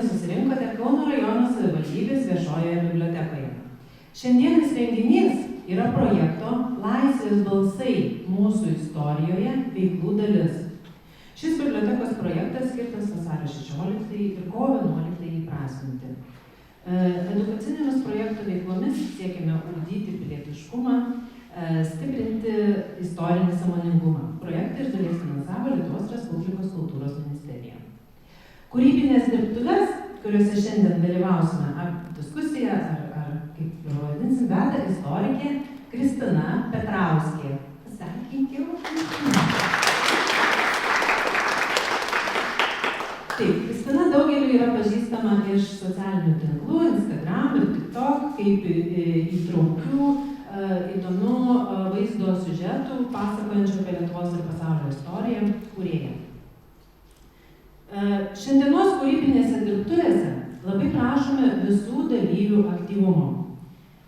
šiandien susirinkote Kauno rajono savivaldybės viešojoje bibliotekoje. Šiandienis renginys yra projekto Laisvės balsai mūsų istorijoje veiklų dalis. Šis bibliotekos projektas skirtas vasario 16 ir kovo 11 įprasminti. Edukacinėmis projekto veiklomis siekime ugdyti pilietiškumą, stiprinti istorinį sąmoningumą. Projektą iš dalies finansavo Lietuvos Respublikos kultūros ministerija. Kūrybinės dirbtuves, kuriuose šiandien dalyvausime, ar diskusiją, ar kaip ir vadinsim, veda istorikė Kristina Petrauskė. Pasveikinkim. Taip, Kristina daugeliu yra pažįstama iš socialinių tinklų, Instagram ir TikTok, kaip įtraukių, įdomių vaizdo siužetų, pasakojančių apie Lietuvos ir pasaulio istoriją kūrėja. Šiandienos kūrybinėse dirbtuvėse labai prašome visų dalyvių aktyvumo.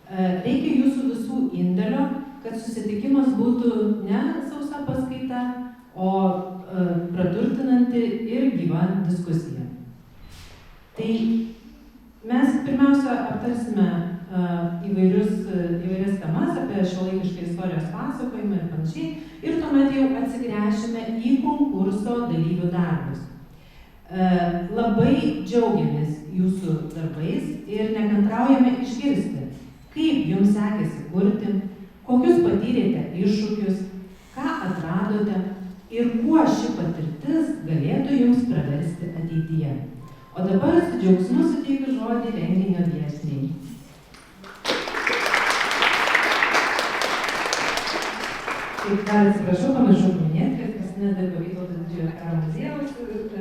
Reikia jūsų visų indėlio, kad susitikimas būtų ne sausa paskaita, o praturtinanti ir gyva diskusija. Tai mes pirmiausia aptarsime įvairias temas apie šiuolaikišką istorijos pasakojimą ir panašiai, ir tuomet jau atsigręšime į konkurso dalyvių darbus. Labai džiaugiamės jūsų darbais ir nekantraujame išgirsti, kaip jums sekėsi kurti, kokius patyrėte iššūkius, ką atradote ir kuo ši patirtis galėtų jums praversti ateityje. O dabar su džiaugsmu suteikiu žodį renginio viešniai. Taip, dar atsiprašau, pamiršau paminėti, kad Kristina dirba Vytauto Didžiojo karo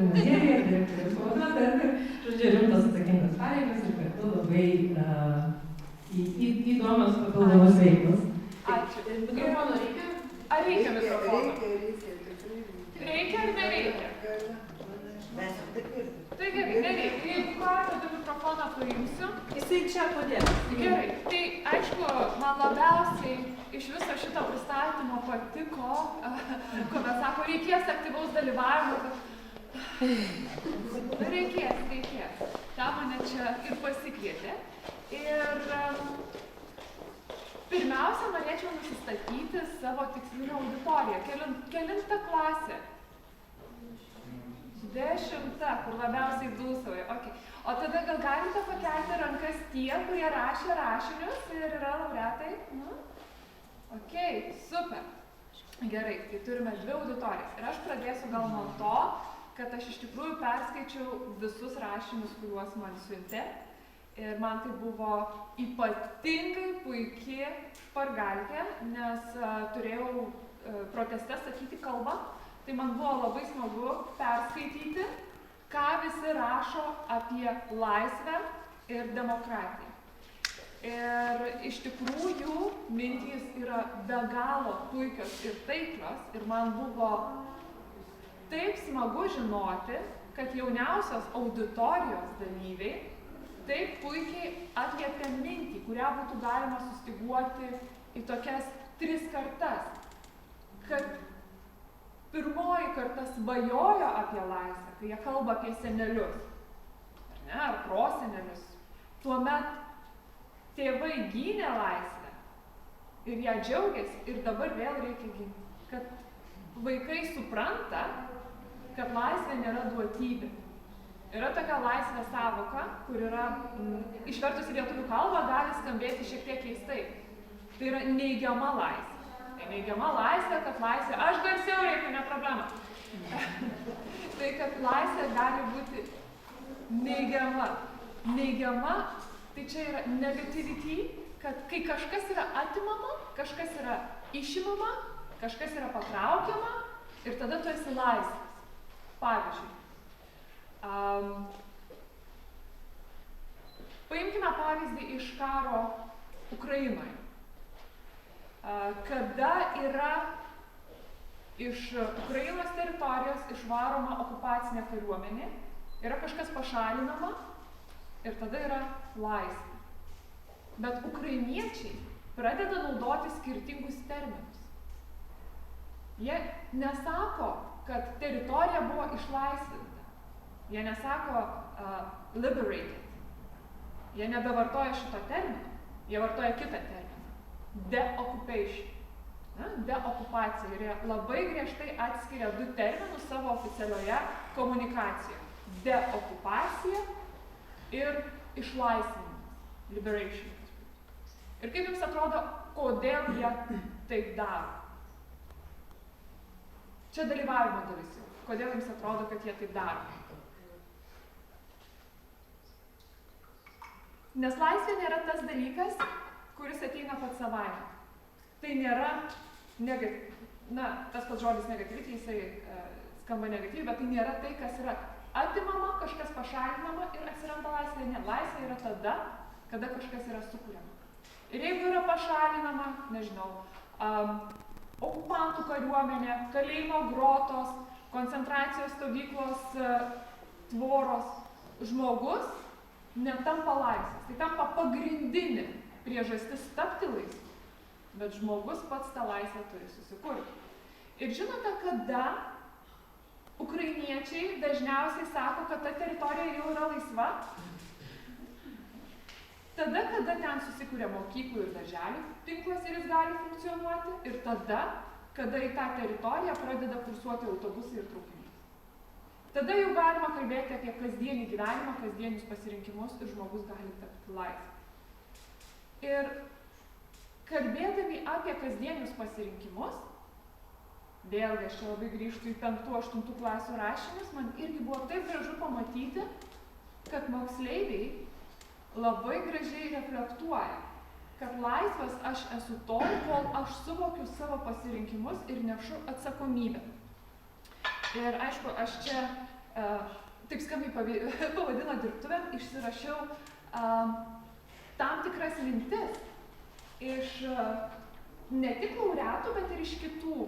muziejuje, direktoriaus pavaduotoja, žodžiu, rimtas atsakingas pareigas ir kartu labai įdomios papildomos veiklos. Ačiū. Mikrofono reikia? Ar reikia mikrofono? Reikia ar nereikia? Tai gerai, nereikia. Jeigu ką, tada mikrofoną paimsiu. Jisai čia kodėl? Gerai, tai aišku, man labiausiai iš viso šito pristatymo patiko, kuomet sako, reikės aktyvaus dalyvavimo. Reikės. Ta mane čia ir pasikvietė. Ir pirmiausia, norėčiau nusistatyti savo tikslinę auditoriją. Kelinta klasė? 10, kur labiausiai dūsauja. Okay. O tada gal galite pakelti rankas tie, kurie rašė rašinius ir yra laureatai? Ok, super. Gerai, tai turime 2 auditorijas. Ir aš pradėsiu gal nuo to, kad aš iš tikrųjų perskaičiau visus rašinius, kuriuos man siuntė. Ir man tai buvo ypatingai puikiai špargalkė, nes turėjau proteste sakyti kalbą. Tai man buvo labai smagu perskaityti, ką visi rašo apie laisvę ir demokratiją. Ir iš tikrųjų mintys yra be galo puikios ir taiklios. Ir man buvo taip smagu žinoti, kad jauniausios auditorijos dalyviai taip puikiai atliepia mintį, kurią būtų galima sustyguoti į tokias 3 kartas. Kad pirmoji karta svajojo apie laisvę, kai jie kalba apie senelius, ar prosenelius. Tuomet tėvai gynė laisvę ir ją džiaugiasi ir dabar vėl reikia ginti. Kad vaikai supranta, kad laisvė nėra duotybė. Yra tokia laisvė sąvoka, kur yra išvertus į lietuvių kalbą gali skambėti šiek tiek keistai. Tai yra neigiama laisvė. Tai neigiama laisvė, kad laisvė, aš garsiau reikia, ne problema. Tai kad laisvė gali būti neigiama. Neigiama, tai čia yra negativity, kad kai kažkas yra atimama, kažkas yra išimama, kažkas yra patraukiama ir tada tu esi laisvas. Pavyzdžiui, paimkime pavyzdį iš karo Ukrainoje. Kada yra iš Ukrainos teritorijos išvaroma okupacinė kariuomenė, yra kažkas pašalinama ir tada yra laisvė. Bet ukrainiečiai pradeda naudoti skirtingus terminus. Jie nesako, kad teritorija buvo išlaisvinta. Jie nesako liberated. Jie nebevartoja šito termino. Jie vartoja kitą terminą. Deoccupation. Deokupacija. Ir jie labai griežtai atskiria du terminus savo oficialioje komunikacijoje. Deokupacija ir išlaisvinimas. Liberation. Ir kaip jums atrodo, kodėl jie taip daro? Čia dalyvavimo dalis jau. Kodėl jums atrodo, kad jie taip daro? Nes laisvė nėra tas dalykas, kuris ateina pats savaime. Tai nėra tas pats žodis negatyvi, jisai skamba negatyvi, bet tai nėra tai, kas yra atimama, kažkas pašalinama ir atsiranda laisvė. Ne, laisvė yra tada, kada kažkas yra sukuriama. Ir jeigu yra pašalinama, nežinau, okupantų kariuomenė, kalėjimo grotos, koncentracijos stovyklos tvoros, žmogus netampa laisvas. Tai tampa pagrindinė priežastis tapti laisvu. Bet žmogus pats tą laisvę turi susikurti. Ir žinote, kada ukrainiečiai dažniausiai sako, kad ta teritorija jau yra laisva? Tada, kada ten susikuria mokyklų ir darželių tinklas ir jis gali funkcionuoti, ir tada, kada į tą teritoriją pradeda kursuoti autobusai ir traukiniai. Tada jau galima kalbėti apie kasdienį gyvenimą, kasdienius pasirinkimus ir žmogus gali tapti laisvu. Ir kalbėdami apie kasdienius pasirinkimus, vėlgi aš čia labai grįžtu į 5-8 klasių rašinius, man irgi buvo taip gražu pamatyti, kad moksleiviai labai gražiai reflektuoja, kad laisvas aš esu tol, kol aš suvokiu savo pasirinkimus ir nešu atsakomybę. Ir aišku, aš čia taip skambiai pavadino dirbtuvėm, išsirašiau tam tikras mintis iš ne tik laureatų, bet ir iš kitų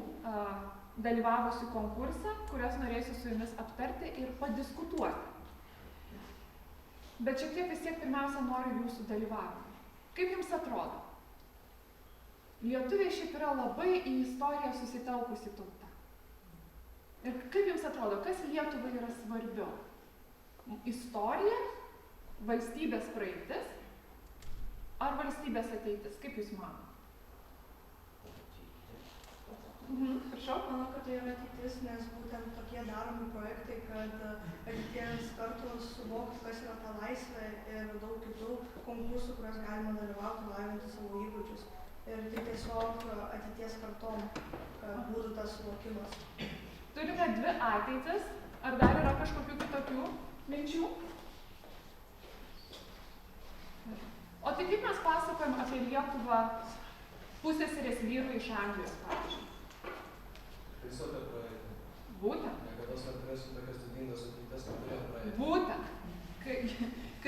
dalyvavusių konkurse, kurias norėsiu su jumis aptarti ir padiskutuoti. Bet šiek tiek vis tiek pirmiausia noriu jūsų dalyvavimą. Kaip jums atrodo? Lietuviai šiaip yra labai į istoriją susitelkusi tauta. Ir kaip jums atrodo, kas Lietuvai yra svarbiau? Istorija, valstybės praeitis ar valstybės ateitis? Kaip jūs manote? Prašau. Manau, kad tai yra ateitis, nes būtent tokie daromi projektai, kad ateities kartos suvoktų, kas yra ta laisvė ir daug kitų konkursų, kurios galima dalyvauti, lavinti savo įgūdžius. Ir tai tiesiog ateities kartom būtų tas suvokimas. Turime dvi ateitis. Ar dar yra kažkokių kitokių minčių? O tai kaip mes pasakojam apie Lietuvą pusseserės vyrų iš Anglijos, pavyzdžiui? Tiesiog apie praeitį. Būtent. Niekados neturėsim tokias didingas ateities, neturėjom praeitį. Būtent.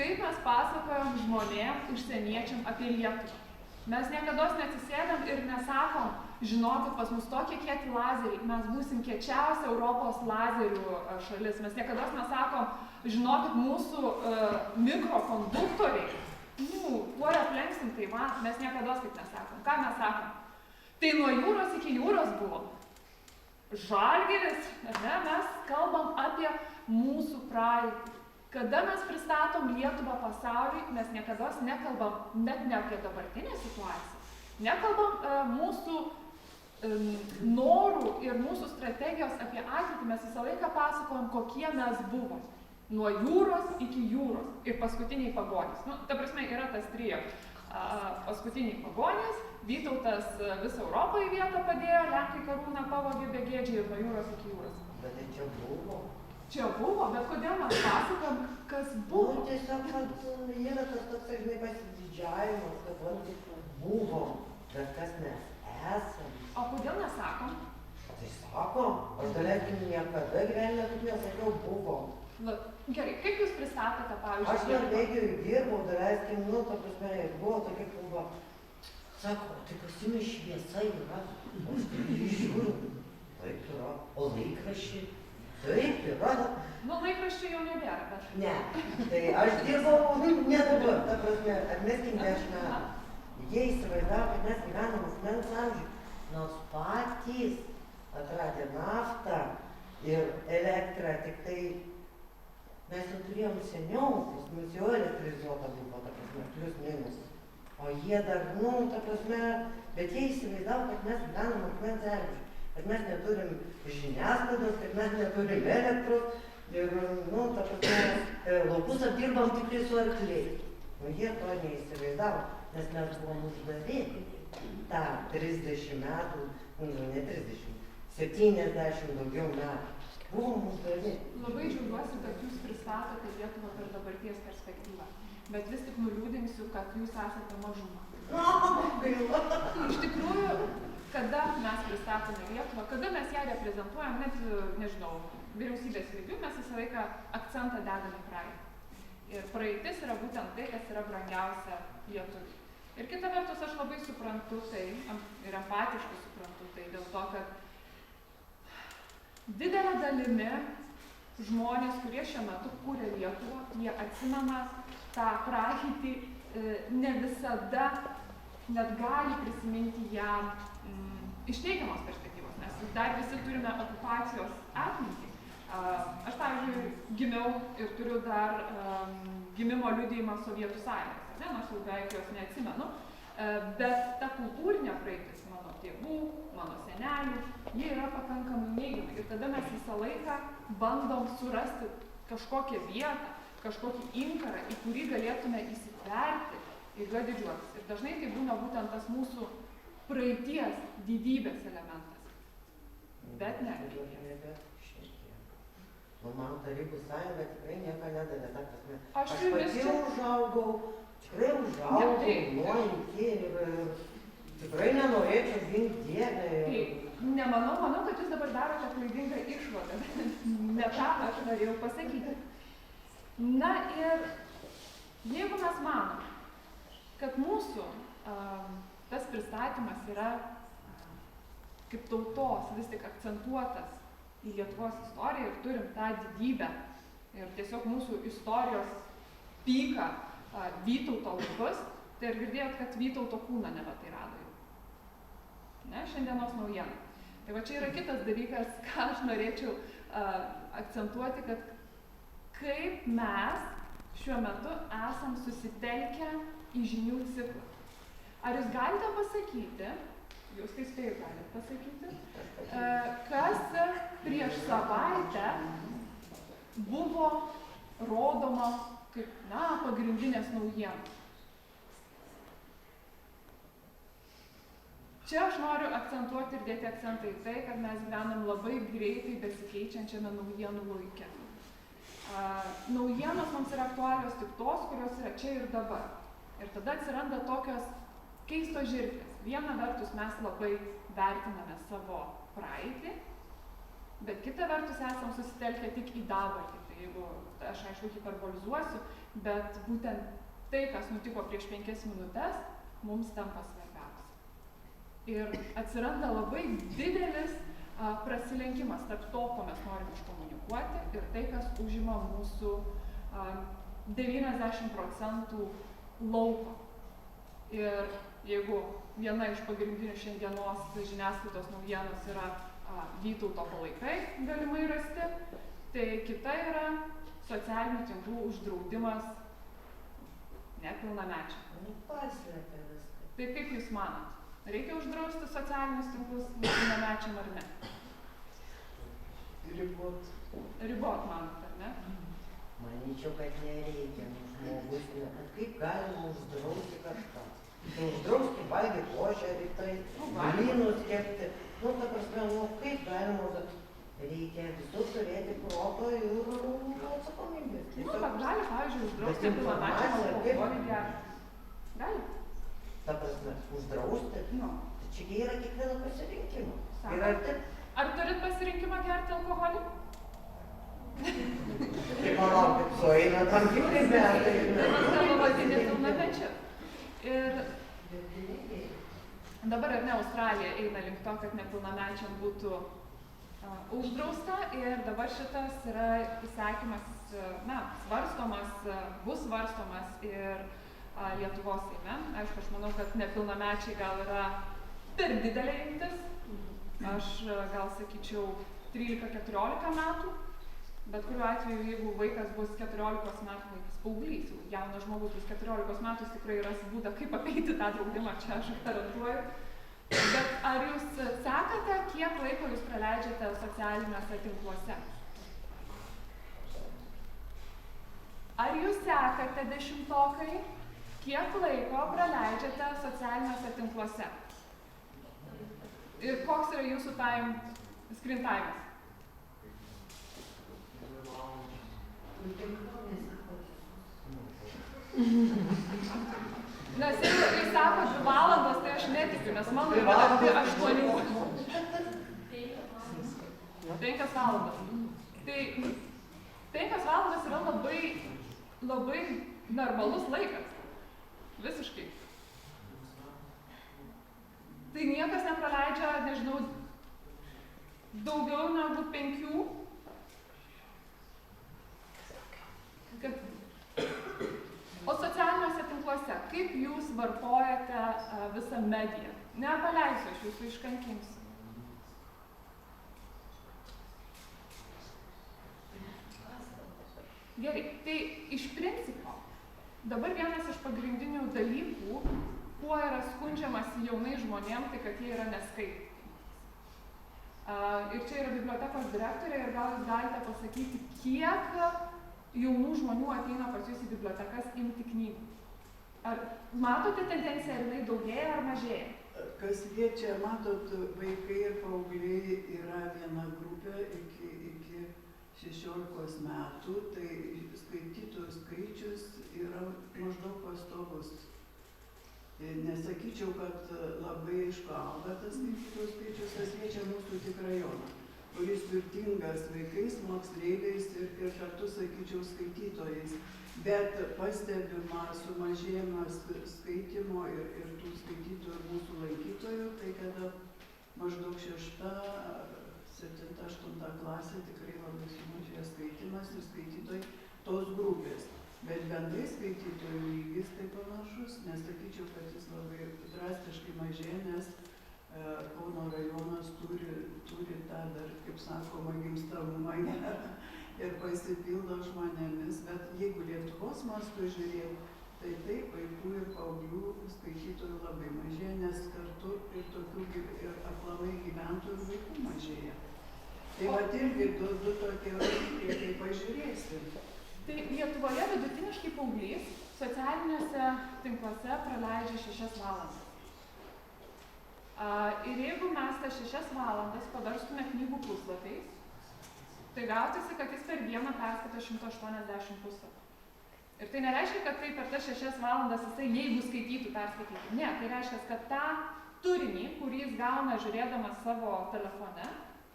Kaip mes pasakojam žmonėm, užsieniečiam apie Lietuvą? Mes niekados neatsisėdam ir nesakom, žinokit, pas mus tokie kieti lazeriai, mes būsim kiečiausia Europos lazerių šalis. Mes niekados nesakom, žinokit, mūsų mikrokonduktoriai, tuo aplenksim Taivaną, mes niekados taip nesakom. Ką mes sakom? Tai nuo jūros iki jūros buvo. Žalgiris, mes kalbam apie mūsų praeitį. Kada mes pristatom Lietuvą pasauliui, mes niekados nekalbam net ne apie dabartinę situaciją. Nekalbam mūsų norų ir mūsų strategijos apie ateitį. Mes visą laiką pasakojam, kokie mes buvom. Nuo jūros iki jūros. Ir paskutiniai pagonys. Ta prasme, yra tas trio. Paskutiniai pagonys, Vytautas visą Europą į vietą padėjo, Lenkai karūną pavogė begėdžiai ir nuo jūros iki jūros. Bet tai čia buvo. Čia buvo, bet kodėl mes pasakojam, kas buvo? Tiesiog yra tas toks, žinai, pasididžiavimas, kad buvo, bet kas mes esam. O kodėl nesakom? Tai sakom, aš daleiskim niekada gyvenime taip nesakiau buvo. Gerai, kaip jūs pristatote, pavyzdžiui? Aš Norvegijoje dirbau, daleiskim, ta prasme, buvo tokia kalba. Sako, tai pas jumis šviesa yra, o aš tai žiūriu, taip yra, o laikraščiai. Taip yra. Laikraščių jau nebėra, bet... Ne, tai aš dirbau, ne dabar, ta prasme, atmeskim 10 metų. Jie įsivaizdavo, kad mes gyvenam asmens amžių, nors patys atradę naftą ir elektrą tik tai Mes jau turėjom seniau, pas mus jau elektrizuota buvo, ta prasme, plius minus. O jie dar, ta prasme, bet jie įsivaizdavo, kad mes gyvenam akmens amžiuje, kad mes neturim žiniasklaidos, kad mes neturim elektros ir, ta prasme, laukus apdirbam tik su arkliais. Jie to neįsivaizdavo, nes mes buvom uždari tą 30 metų, ne 30, 70 daugiau metų. Buvom uždari. Labai džiaugiuosi, kad jūs pristatote Lietuvą per dabarties perspektyvą, bet vis tik nuliūdinsiu, kad jūs esate mažuma. Gaila. Iš tikrųjų, kada mes pristatome Lietuvą, kada mes ją reprezentuojam, net, nežinau, vyriausybės lygių, mes visą laiką akcentą dedame į praeitį. Ir praeitis yra būtent tai, kas yra brangiausia Lietuvai. Ir kita vertus, aš labai suprantu tai, ir empatiškai suprantu tai, dėl to, kad didelė dalimi žmonės, kurie šiuo metu kūrė Lietuvą, jie atsimena tą praeitį, ne visada net gali prisiminti ją iš teigiamos perspektyvos, nes dar visi turime okupacijos atmintį. Aš, pavyzdžiui, gimiau ir turiu dar gimimo liudijimą Sovietų Sąjungos, nors jau beveik jos neatsimenu, bet ta kultūrinė praeitis mano tėvų, mano senelių, jie yra pakankamai neigiami. Ir tada mes visą laiką bandom surasti kažkokią vietą, kažkokį inkarą, į kurį galėtume įsitverti ir juo didžiuotis. Ir dažnai tai būna būtent tas mūsų praeities didybės elementas. Bet ne. Man Tarybų Sąjunga tikrai nieko nedavė, ta prasme. Aš pati užaugau, tikrai užaugau, nuo iki ir tikrai nenorėčiau gink Dievę. Manau, kad jūs dabar darote klaidingą išvadą. Ne tą aš norėjau pasakyti. Na ir jeigu mes manom, kad mūsų tas pristatymas yra kaip tautos vis tik akcentuotas į Lietuvos istoriją ir turim tą didybę ir tiesiog mūsų istorijos pyką Vytauto laikus, tai ir girdėjot, kad Vytauto kūną neva tai rado jau. Ne, šiandienos naujiena. Tai va čia yra kitas dalykas, ką aš norėčiau akcentuoti, kad kaip mes šiuo metu esam susitelkę į žinių ciklą. Ar jūs galite pasakyti, jūs tai spėjau galite pasakyti, kas prieš savaitę buvo rodoma kaip, pagrindinės naujienos. Čia aš noriu akcentuoti ir dėti akcentą į tai, kad mes gyvenam labai greitai besikeičiančiame naujienų laike. Naujienos mums yra aktualios tik tos, kurios yra čia ir dabar. Ir tada atsiranda tokios keistos žirklės. Viena vertus mes labai vertiname savo praeitį, bet kita vertus esam susitelkę tik į dabartį. Tai jeigu, aš aišku hiperbolizuosiu, bet būtent tai, kas nutiko prieš 5 minutes, mums tampa svarbiausia. Ir atsiranda labai didelis prasilenkimas tarp to, ko mes norim iškomunikuoti ir tai, kas užima mūsų 90% lauko. Ir jeigu viena iš pagrindinių šiandienos žiniasklaidos naujienos yra Vytauto palaikai galimai rasti, tai kita yra socialinių tinklų uždraudimas nepilnamečiam. Paslėpė viską. Tai kaip jūs manot? Reikia uždrausti socialinius tinklus nepilnamečiam ar ne? Ribot. Ribot, manot, ar ne? Manyčiau, kad nereikia, žmogus, bet kaip galima uždrausti kažką? Uždrausti valgyti košę rytai, blynus kepti. Ta prasme, kaip galima, reikia visur turėti proto ir atsakomybės. Bet gali, pavyzdžiui, uždrausti nepilnamečiam alkoholį gerti. Gali? Ta prasme, uždrausti? Čia yra kiekvieno pasirinkimo. Ar turit pasirinkimą gerti alkoholį? Tai palaukit, sueina tam tikri metai. Mes kalbam apie nepilnamečius. Ir dabar ar ne Australija eina link to, kad nepilnamečiam būtų uždrausta ir dabar šitas yra įsakymas, bus svarstomas ir Lietuvos Seime. Aišku, aš manau, kad nepilnamečiai gal yra per didelė imtis. Aš gal sakyčiau 13-14 metų. Bet kuriuo atveju, jeigu vaikas bus 14 metų, vaikas paauglys, jaunas žmogus bus 14 metų, tikrai ras būdą, kaip apeiti tą draudimą, čia aš garantuoju. Bet ar jūs sekate, kiek laiko jūs praleidžiate socialiniuose tinkluose? Ar jūs sekate, 10-tokai, kiek laiko praleidžiate socialiniuose tinkluose? Ir koks yra jūsų screen time'as? Nes jeigu jis sako 2 valandas, tai aš netikiu, nes mano yra arti 8. 5 valandas. Tai 5 valandas yra labai normalus laikas. Visiškai. Tai niekas nepraleidžia, nežinau, daugiau negu 5. O socialiniuose tinkluose, kaip jūs vartojate visą mediją? Nepaleisiu, aš jūsų iškankinsiu. Gerai, tai iš principo, dabar vienas iš pagrindinių dalykų, kuo yra skundžiamasi jaunai žmonėm, tai kad jie yra neskaitantys. Ir čia yra bibliotekos direktorė ir gal jūs galite pasakyti, kiek jaunų žmonių ateina pas jūs į bibliotekas imti knygų. Ar matote tendenciją, ar jinai daugėja ar mažėja? Kas liečia, matot, vaikai ir paaugliai yra viena grupė iki 16 metų, tai skaitytojų skaičius yra maždaug pastovus. Nesakyčiau, kad labai aišku auga tas skaitytojų skaičius, kas liečia mūsų tik rajoną, kuris turtingas vaikais, moksleiviais ir kartu, sakyčiau, skaitytojais. Bet pastebima sumažėjimas skaitymo ir tų skaitytojų mūsų lankytojų, tai kada maždaug 6, 7, 8 klasė tikrai labai sumažėjo skaitymas ir skaitytojai tos grupės. Bet bendrai skaitytojų lygis tai panašus, nesakyčiau, kad jis labai drastiškai mažėja, nes Kauno rajonas turi tą dar, kaip sakoma, gimstamumą ir pasipildo žmonėmis, bet jeigu Lietuvos mastu žiūrėt, tai taip, vaikų ir paauglių skaitytojų labai mažėja, nes kartu ir tokių ir aplamai gyventojų ir vaikų mažėja. Tai vat irgi du tokie rodikliai, kaip pažiūrėsi. Tai Lietuvoje vidutiniškai paauglys socialiniuose tinkluose praleidžia 6 valandas. Ir jeigu mes tas 6 valandas paverstume knygų puslapiais, tai gautųsi, kad jis per dieną perskaito 180 puslapių. Ir tai nereiškia, kad tai per tas 6 valandas jisai, jeigu skaitytų, perskaitytų. Ne, tai reiškia, kad tą turinį, kurį jis gauna žiūrėdamas savo telefone,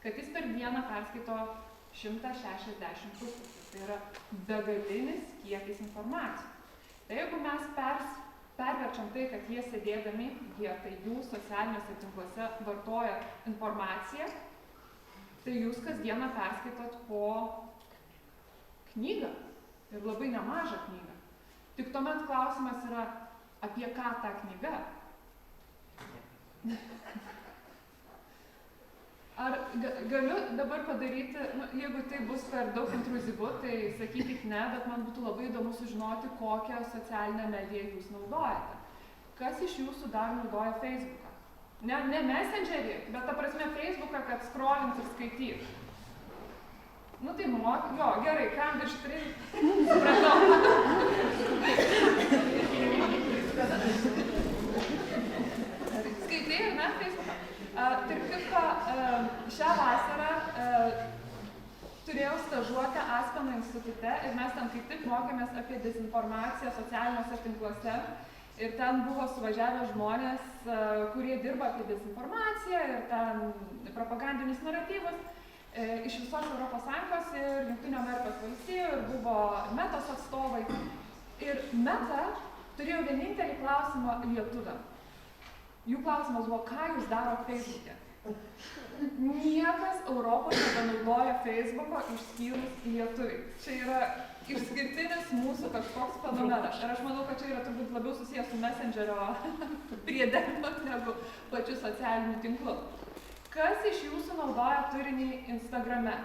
kad jis per dieną perskaito 160 puslapių. Tai yra begalinis kiekis informacijos. Tai jeigu mes perverčiam tai, kad jie sėdėdami, tai jų socialiniuose tinkluose vartoja informaciją, tai jūs kasdieną perskaitot po knygą ir labai nemažą knygą. Tik tuomet klausimas yra, apie ką ta knyga. Ar galiu dabar padaryti, jeigu tai bus per daug intruzyvu, tai sakykit ne, bet man būtų labai įdomu sužinoti, kokią socialinę mediją jūs naudojate. Kas iš jūsų dar naudoja Facebooką? Ne Messengerį, bet ta prasme Facebooką, kad scrollint ir skaityt. Nu tai jo, gerai, kam virš 3, supratau. Skaitai ir ne Facebooką? Tarp kitko, šią vasarą turėjau stažuotę Aspeno institute ir mes ten kaip tik mokėmės apie dezinformaciją socialiniuose tinkluose. Ir ten buvo suvažiavę žmonės, kurie dirba apie dezinformaciją ir ten propagandinius naratyvus iš visos ES ir Jungtinių Amerikos valstijų ir buvo Metos atstovai. Ir Meta turėjo vienintelį klausimą lietuviam. Jų klausimas buvo, ką jūs darot Facebook'e? Niekas Europoje nebenaudoja Facebook'o išskyrus lietuviai. Čia yra išskirtinis mūsų kažkoks fenomenas. Ir aš manau, kad čia yra turbūt labiau susijęs su Messengerio priedėliu negu pačiu socialiniu tinklu. Kas iš jūsų naudoja turinį Instagrame?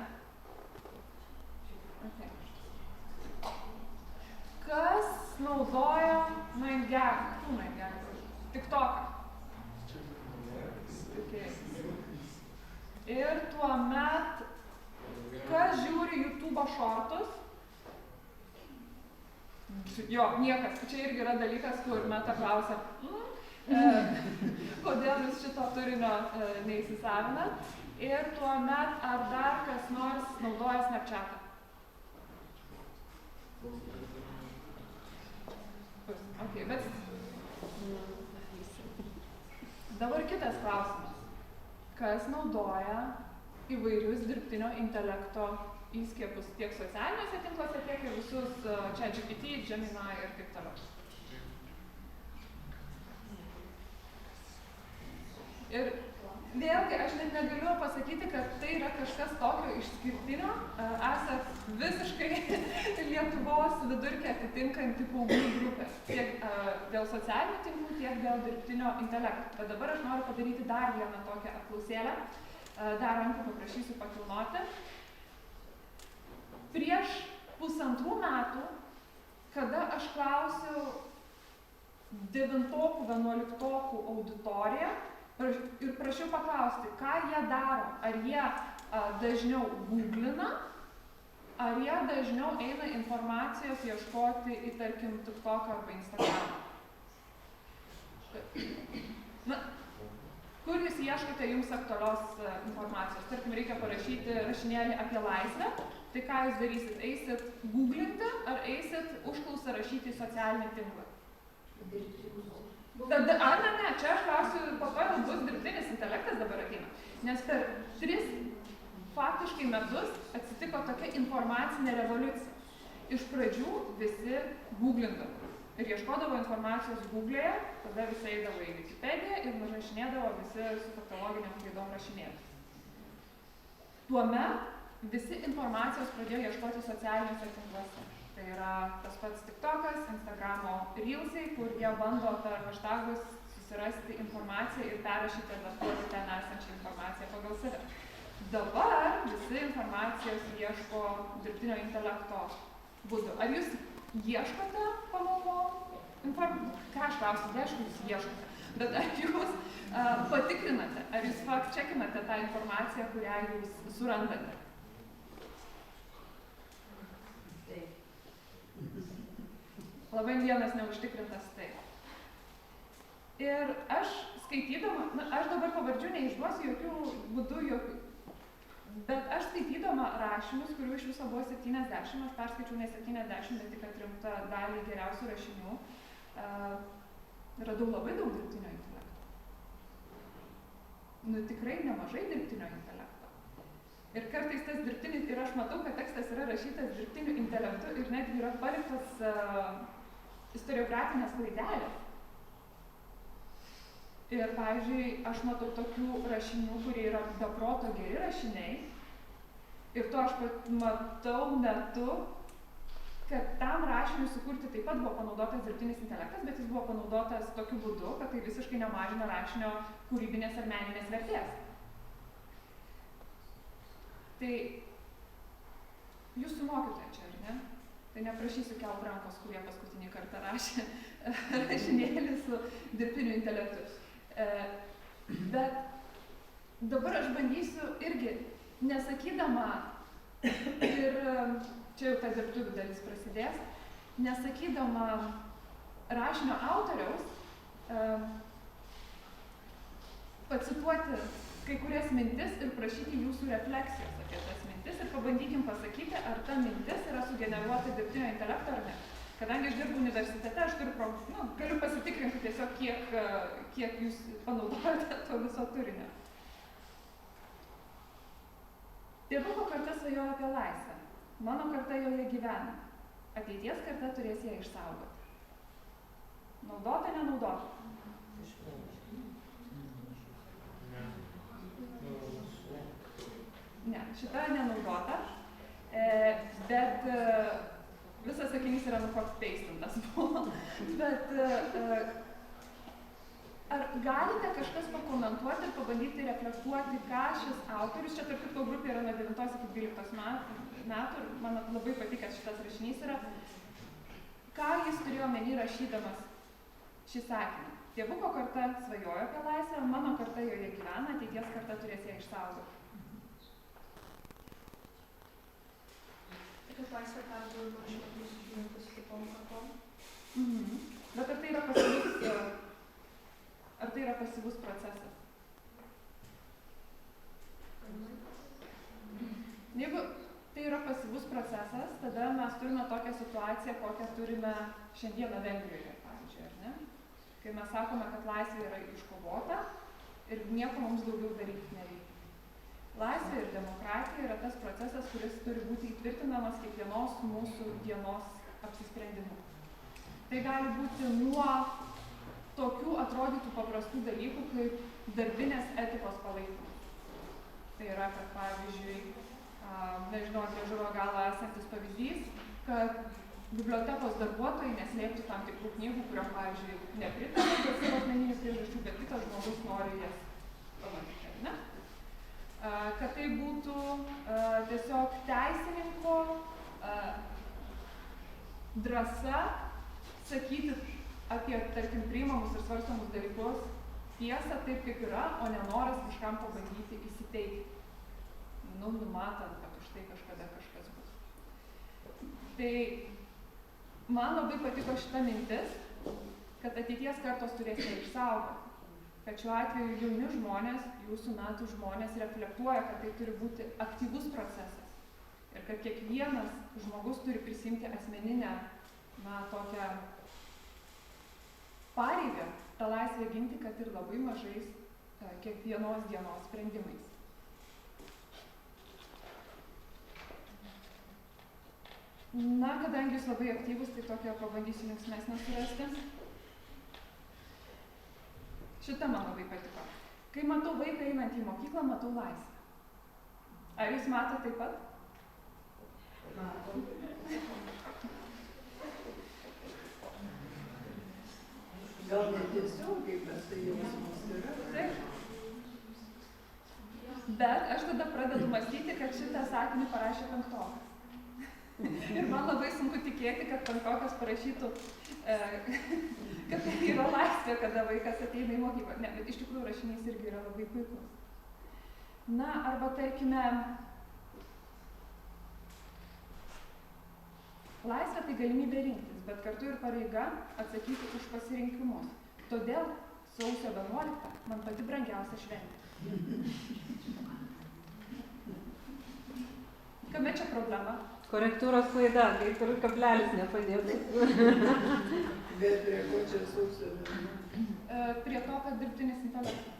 Okay. Kas naudoja TikToką? Okay. Ir tuomet, kas žiūri YouTube šortus? Jo, niekas. Čia irgi yra dalykas, kur Meta klausia, kodėl jūs šito turinio neįsisavinat. Ir tuomet, ar dar kas nors naudoja Snapchatą? Okay, bet... Dabar kitas klausimas. Kas naudoja įvairius dirbtinio intelekto įskiepus tiek socialiniuose tinkluose, tiek ir visus ChatGPT, Gemini ir taip toliau. Ir vėlgi, aš net negaliu pasakyti, kad tai yra kažkas tokio išskirtinio. Esat visiškai Lietuvos vidurkį atitinkanti paauglių grupė. Tiek dėl socialinių tinklų, tiek dėl dirbtinio intelekto. Bet dabar aš noriu padaryti dar vieną tokią apklausėlę. Dar ranką paprašysiu pakilnoti. Prieš 1,5 metų, kada aš klausiau 9-11 auditoriją ir prašiau paklausti, ką jie daro. Ar jie dažniau googlina, ar jie dažniau eina informacijos ieškoti į, tarkim, TikToką arba Instagramą. Na, kur jūs ieškote jums aktualios informacijos? Tarkim, reikia parašyti rašinėlį apie laisvę. Tai ką jūs darysit? Eisit googlinti ar eisit užklausą rašyti į socialinį tinklą? Tada, ne, čia aš klausiu, po to jau bus dirbtinis intelektas dabar ateina. Nes per 3 faktiškai metus atsitiko tokia informacinė revoliucija. Iš pradžių visi googlindavo ir ieškodavo informacijos Google'e, tada visi eidavo į Wikipediją ir nurašinėdavo visi su faktologiniam klaidom rašinėlį. Tuomet visi informacijos pradėjo ieškoti socialiniuose tinkluose. Tai yra tas pats TikTokas, Instagramo Reelsai, kur jie bando per hashtagus susirasti informaciją ir perrašyti adaptuoti ten esančią informaciją pagal save. Dabar visi informacijos ieško dirbtinio intelekto būdu. Ar jūs ieškote pagalvom informacijos? Ką aš klausiu, aišku, jūs ieškote. Bet ar jūs patikrinate, ar jūs fact-checkinate tą informaciją, kurią jūs surandate? Labai vienas neužtikrintas taip. Ir aš skaitydama, aš dabar pavardžių neišduosiu jokių būdų, bet aš skaitydama rašinius, kurių iš viso buvo 70, aš perskaičiau ne 70, bet tik atrimtą dalį geriausių rašinių, radau labai daug dirbtinio intelekto. Nu, tikrai nemažai dirbtinio intelekto. Ir kartais tas dirbtinis, ir aš matau, kad tekstas yra rašytas dirbtiniu intelektu ir netgi yra paliktas istoriografinės klaidelės. Ir, pavyzdžiui, aš matau tokių rašinių, kurie yra be proto geri rašiniai. Ir to aš matau metu, kad tam rašiniui sukurti taip pat buvo panaudotas dirbtinis intelektas, bet jis buvo panaudotas tokiu būdu, kad tai visiškai nemažina rašinio kūrybinės ar meninės vertės. Tai jūsų mokytoja čia, ar ne? Tai neprašysiu kelt rankos, kurie paskutinį kartą rašė rašinėlį su dirbtiniu intelektu. Bet dabar aš bandysiu irgi, nesakydama, ir čia jau ta dirbtuvių dalis prasidės, nesakydama rašinio autoriaus, pacituoti kai kurias mintis ir prašyti jūsų refleksijos apie tas mintis ir pabandykim pasakyti, ar ta mintis yra sugeneruota dirbtinio intelekto ar ne. Kadangi aš dirbu universitete, aš galiu pasitikrinti tiesiog, kiek jūs panaudojate to viso turinio. Tėvuko karta svajoja apie laisvę. Mano karta joje gyvena. Ateities karta turės ją išsaugoti. Naudota, nenaudota? Ne, šita nenaudota, bet visas sakinys yra nukopy-pastintas buvo. Bet ar galite kažkas pakomentuoti ir pabandyti reflektuoti, ką šis autorius, čia tarp kitko grupė yra nuo 9 iki 12 metų, metų ir man labai patikęs šitas rašinys yra, ką jis turėjo omeny rašydamas šį sakinį. Tėvuko karta svajojo apie laisvę, mano karta joje gyvena, ateities karta turės ją išsaugoti. Kad laisvę perduoda iš metus išmintis kitom kartom. Bet ar tai yra pasyvus procesas? Jeigu tai yra pasyvus procesas, tada mes turime tokią situaciją, kokią turime šiandieną Vengrijoje, pavyzdžiui, ar ne? Kai mes sakome, kad laisvė yra iškovota ir nieko mums daugiau daryti nereikia. Laisvė ir demokratija yra tas procesas, kuris turi būti įtvirtinamas kiekvienos mūsų dienos apsisprendimu. Tai gali būti nuo tokių atrodytų paprastų dalykų, kaip darbinės etikos palaikymas. Tai yra, kad pavyzdžiui, nežinau, ant liežuvio galo esantis pavyzdys, kad bibliotekos darbuotojai neslėptų tam tikrų knygų, kuriom, pavyzdžiui, nepritarė dėl savo asmeninių priežasčių, bet kitas žmogus nori jas pamatyti, ar ne? Kad tai būtų tiesiog teisininko drąsa sakyti apie, tarkim, priimamus ir svarstomus dalykus tiesą taip, kaip yra, o nenoras kažkam pabandyti įsiteikti. Numatant, kad už tai kažkada kažkas bus. Tai man labai patiko šita mintis, kad ateities kartos turės ją išsaugoti. Kad šiuo atveju jauni žmonės, jūsų metų žmonės reflektuoja, kad tai turi būti aktyvus procesas. Ir kad kiekvienas žmogus turi prisimti asmeninę, tokią pareigą tą laisvę ginti, kad ir labai mažais kiekvienos dienos sprendimais. Na, kadangi jūs labai aktyvus, tai tokią pabandysiu linksmesnę surasti. Šita man labai patiko. Kai matau vaiką einant į mokyklą, matau laisvę. Ar jūs matote taip pat? Matom. Gal netiesiogiai, bet tai jausmas yra. Taip. Bet aš tada pradedu mąstyti, kad šitą sakinį parašė penktokas. Ir man labai sunku tikėti, kad penktokas parašytų, kad tai yra laisvė, kada vaikas ateina į mokyklą. Ne, bet iš tikrųjų rašinys irgi yra labai puikus. Na, arba tarkime, laisvė tai galimybė rinktis, bet kartu ir pareiga atsakyti už pasirinkimus. Todėl sausio 11 man pati brangiausia šventė. Kame čia problema? Korektūros klaida, kaip ir kablelis nepadėtų. Bet prie ko čia sausio? Prie to, kad dirbtinis intelektas.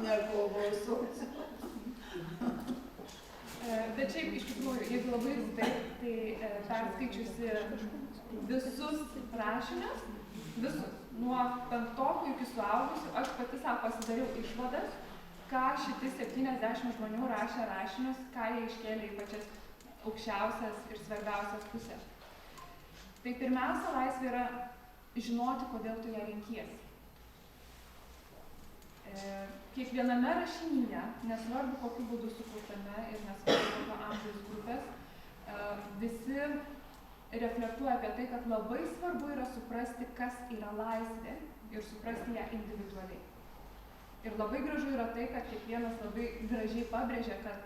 Ne kovos sausio. Bet šiaip iš tikrųjų, jeigu labai rimtai, tai perskaičiusi visus rašinius, visus, nuo penktokų iki suaugusių, aš pati savo pasidariau išvadas, ką šiti 70 žmonių rašė rašinius, ką jie iškėlė į pačias aukščiausias ir svarbiausias pusės. Tai pirmiausia, laisvė yra žinoti, kodėl tu ją renkiesi. Kiekviename rašinyje, nesvarbu kokiu būdu sukurtame ir nesvarbu kokio amžiaus grupės, visi reflektuoja apie tai, kad labai svarbu yra suprasti, kas yra laisvė ir suprasti ją individualiai. Ir labai gražu yra tai, kad kiekvienas labai gražiai pabrėžia, kad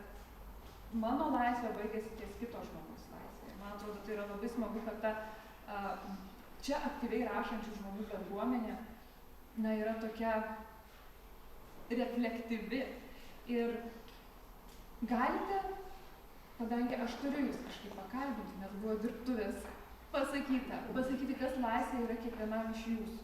mano laisvė baigėsi ties kito žmogaus laisvė. Man atrodo, tai yra labai smagu, kad ta čia aktyviai rašančių žmonių bendruomenė yra tokia reflektyvi. Ir galite, kadangi aš turiu jūs kažkaip pakalbinti, nes buvo dirbtuvės, pasakyti, kas laisvė yra kiekvienam iš jūsų.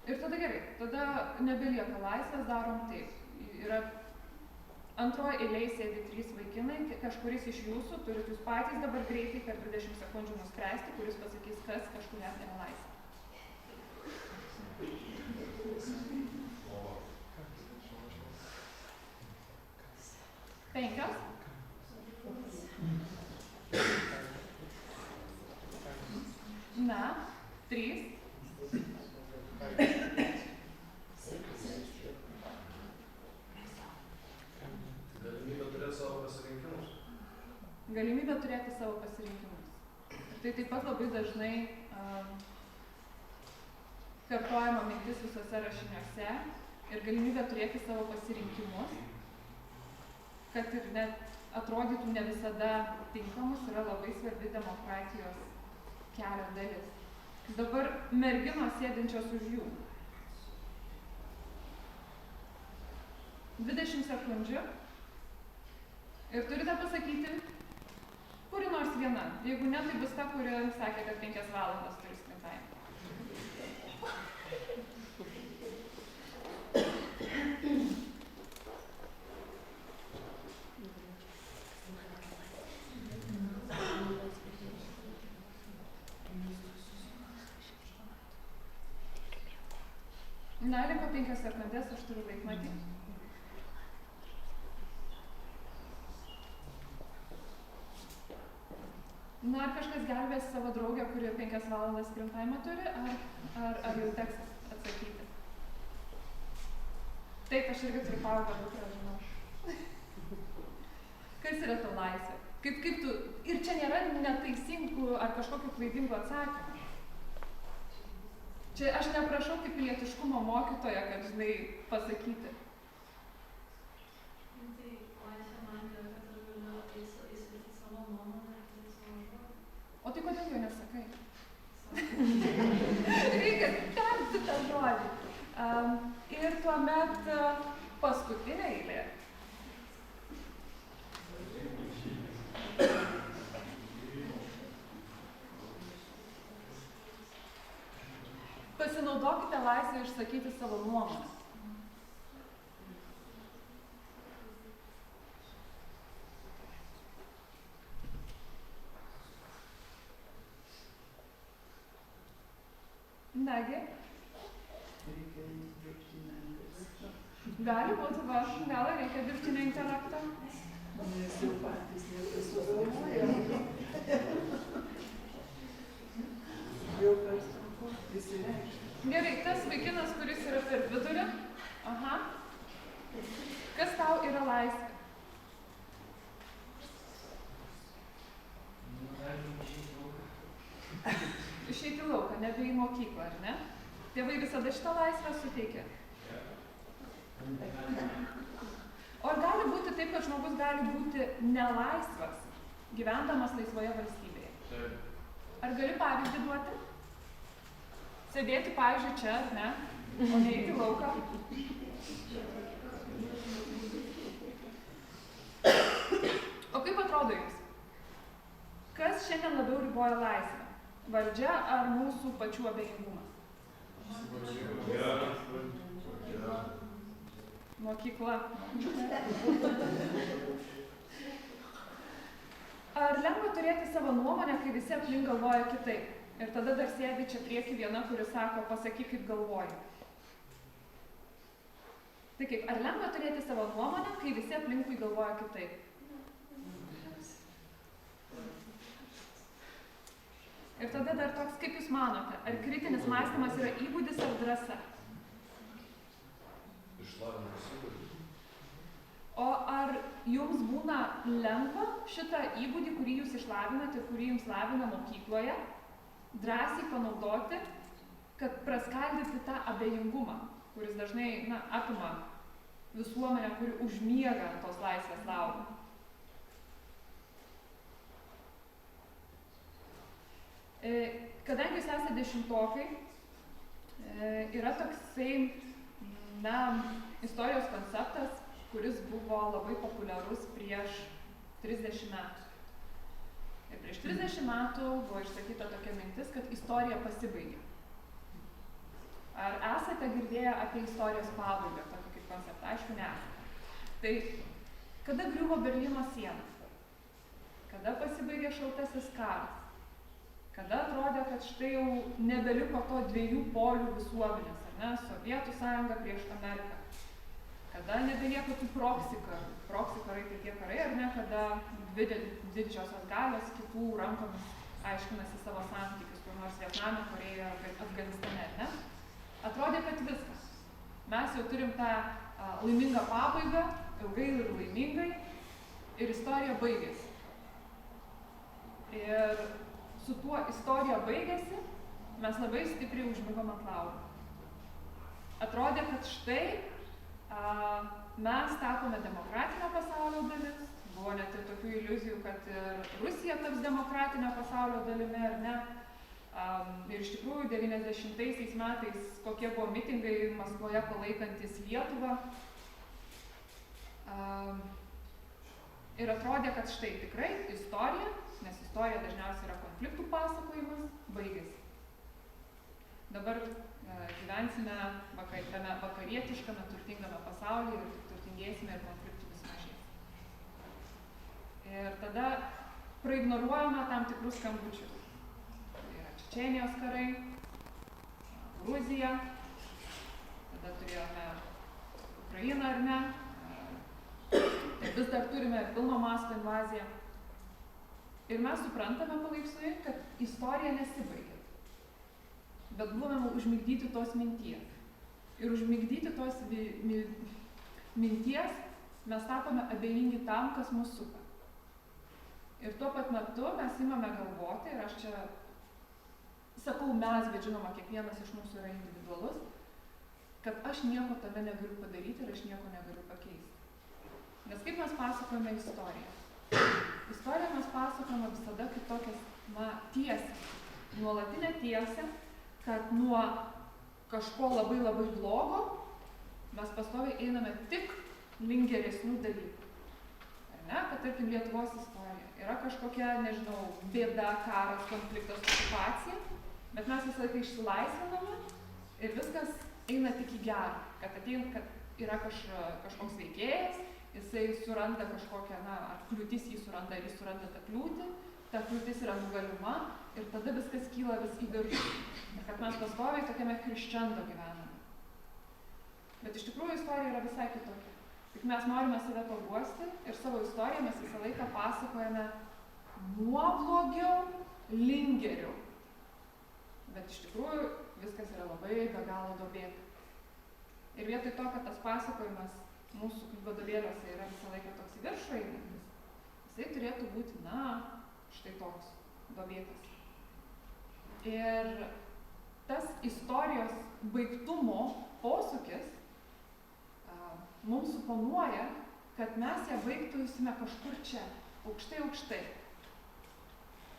Ir tada gerai, tada nebelieka laisvės, darom taip. Yra antroje eilėje sėdi 3 vaikinai, kažkuris iš jūsų turit jūs patys dabar greitai per 20 sekundžių nuspręsti, kuris pasakys, kas kažkuriam yra laisvė. Penkios? Na, 3. galimybė turėti savo pasirinkimus. Ir tai taip pat labai dažnai kartojama mintis visose rašiniuose ir galimybė turėti savo pasirinkimus, kad ir net atrodytų ne visada tinkamus, yra labai svarbi demokratijos kelio dalis. Dabar merginos sėdinčios už jų. 20 sekundžių ir turite pasakyti, kuri nors viena. Jeigu ne, tai bus ta, kuri sakė, kad 5 valandas turi sprintavimą. Na, liko 5 sekundės, aš turiu laikmatį. Na, ar kažkas gelbės savo draugę, kuri 5 valandas sprintavimą turi, ar jau teks atsakyti? Taip, aš irgi turiu paauglę dukrą, žinau. Kas yra ta laisvė? Kaip tu... Ir čia nėra neteisingų ar kažkokių klaidingų atsakymų. Čia aš neprašau kaip pilietiškumo mokytoja, kad žinai pasakyti. Tai laisvė man yra, kad aš galiu įsakyti savo nuomonę ir turėti savo žodį. O tai kodėl jo nesakai? Reikia tarti tą žodį. Ir tuomet paskutinė eilė. Pasinaudokite laisvę išsakyti savo nuomonę. Nagi? Gali būti, va, gal reikia dirbtinio intelekto. Nes jau patys nesugalvoja. Jau per sunku įsireikšti. Gerai, tas vaikinas, kuris yra per vidurį. Aha. Kas tau yra laisvė? Išeiti lauką, nebe į mokyklą, ar ne? Tėvai visada šitą laisvę suteikia. O ar gali būti taip, kad žmogus gali būti nelaisvas, gyvendamas laisvoje valstybėje? Taip. Ar gali pavyzdį duoti? Sėdėti, pavyzdžiui, čia, ar ne? O ne eiti į lauką? O kaip atrodo jums? Kas šiandien labiau riboja laisvę? Valdžia ar mūsų pačių abejingumas? Mokykla. Ar lengva turėti savo nuomonę, kai visi aplink galvoja kitaip? Ir tada dar sėdi čia prieki viena, kuri sako, pasakyk, kaip galvoji. Tai kaip, ar lengva turėti savo nuomonę, kai visi aplinkui galvoja kitaip? Ir tada dar toks, kaip jūs manote, ar kritinis mąstymas yra įgūdis ar drąsa? Išlavinimas įgūdis. O ar jums būna lengva šitą įgūdį, kurį jūs išlavinate, kurį jums lavina mokykloje, drąsiai panaudoti, kad praskaldyti tą abejingumą, kuris dažnai apima visuomenę, kuri užmiega ant tos laisvės laurų? Kadangi jūs esate dešimtokai, yra toksai istorijos konceptas, kuris buvo labai populiarus prieš 30 metų. Ir prieš 30 metų buvo išsakyta tokia mintis, kad istorija pasibaigė. Ar esate girdėję apie istorijos pabaigą, tokį kaip konceptą? Aišku, nesate. Tai kada griuvo Berlyno siena? Kada pasibaigė šaltasis karas? Kada atrodė, kad štai jau nebeliko to dviejų polių visuomenės, ar ne? Sovietų sąjunga prieš Ameriką. Kada nebelieka tų proxy karų. Proxy karai tai tie karai, ar ne? Kada dvi didžiosios galios kitų rankomis aiškinasi savo santykius, kur nors Vietname, Korėjoje, Afganistane, ar ne? Atrodė, kad viskas. Mes jau turim tą laimingą pabaigą, ilgai ir laimingai, ir istorija baigėsi. Ir su tuo istorija baigėsi, mes labai stipriai užmigom ant laurų. Atrodė, kad štai mes tapome demokratinio pasaulio dalis, buvo net ir tokių iliuzijų, kad ir Rusija taps demokratinio pasaulio dalimi, ar ne. Ir iš tikrųjų 90 metais kokie buvo mitingai Maskvoje palaikantis Lietuvą. Ir atrodė, kad štai tikrai istorija, nes istorija dažniausiai yra konfliktų pasakojimas, baigėsi. Dabar gyvensime tame vakarietiškame, turtingame pasaulyje ir turtingėsime ir konfliktų vis mažės. Ir tada praignoruojame tam tikrus skambučius. Tai yra Čečėnijos karai, Gruzija, tada turėjome Ukrainą, ar ne? Tai vis dar turime pilno masto invaziją. Ir mes suprantame palaipsniui, kad istorija nesibaigia. Bet buvome užmigdyti tos minties. Ir užmigdyti tos minties mes tapome abejingi tam, kas mus supa. Ir tuo pat metu mes imame galvoti, ir aš čia sakau mes, bet žinoma, kiekvienas iš mūsų yra individualus, kad aš nieko tame negaliu padaryti ir aš nieko negaliu pakeisti. Nes kaip mes pasakojame istoriją? Istoriją mes pasakojame visada kaip tokias, tiesą, nuolatinę tiesą, kad nuo kažko labai labai blogo mes pastoviai einame tik link geresnių dalykų. Ar ne? Kad tarkim Lietuvos istorija yra kažkokia, nežinau, bėda, karas, konfliktas, okupacija, bet mes visą laiką išsilaisviname ir viskas eina tik į gerą. Kad yra kažkoks veikėjas, jisai suranda kažkokią, ar kliūtis jį suranda, ar jis suranda tą kliūtį, ta kliūtis yra nugalima ir tada viskas kyla vis į viršų. Ir kad mes pastoviai tokiame crescendo gyvename. Bet iš tikrųjų istorija yra visai kitokia. Tik mes norime save paguosti ir savo istoriją mes visą laiką pasakojame nuo blogiau link geriau. Bet iš tikrųjų viskas yra labai be galo duobėta. Ir vietoj to, kad tas pasakojimas mūsų vadovėliuose yra visą laiką toks į viršų einantis, jisai turėtų būti, štai toks duobėtas. Ir tas istorijos baigtumo posūkis mums suponuoja, kad mes ją baigtumėme kažkur čia, aukštai, aukštai.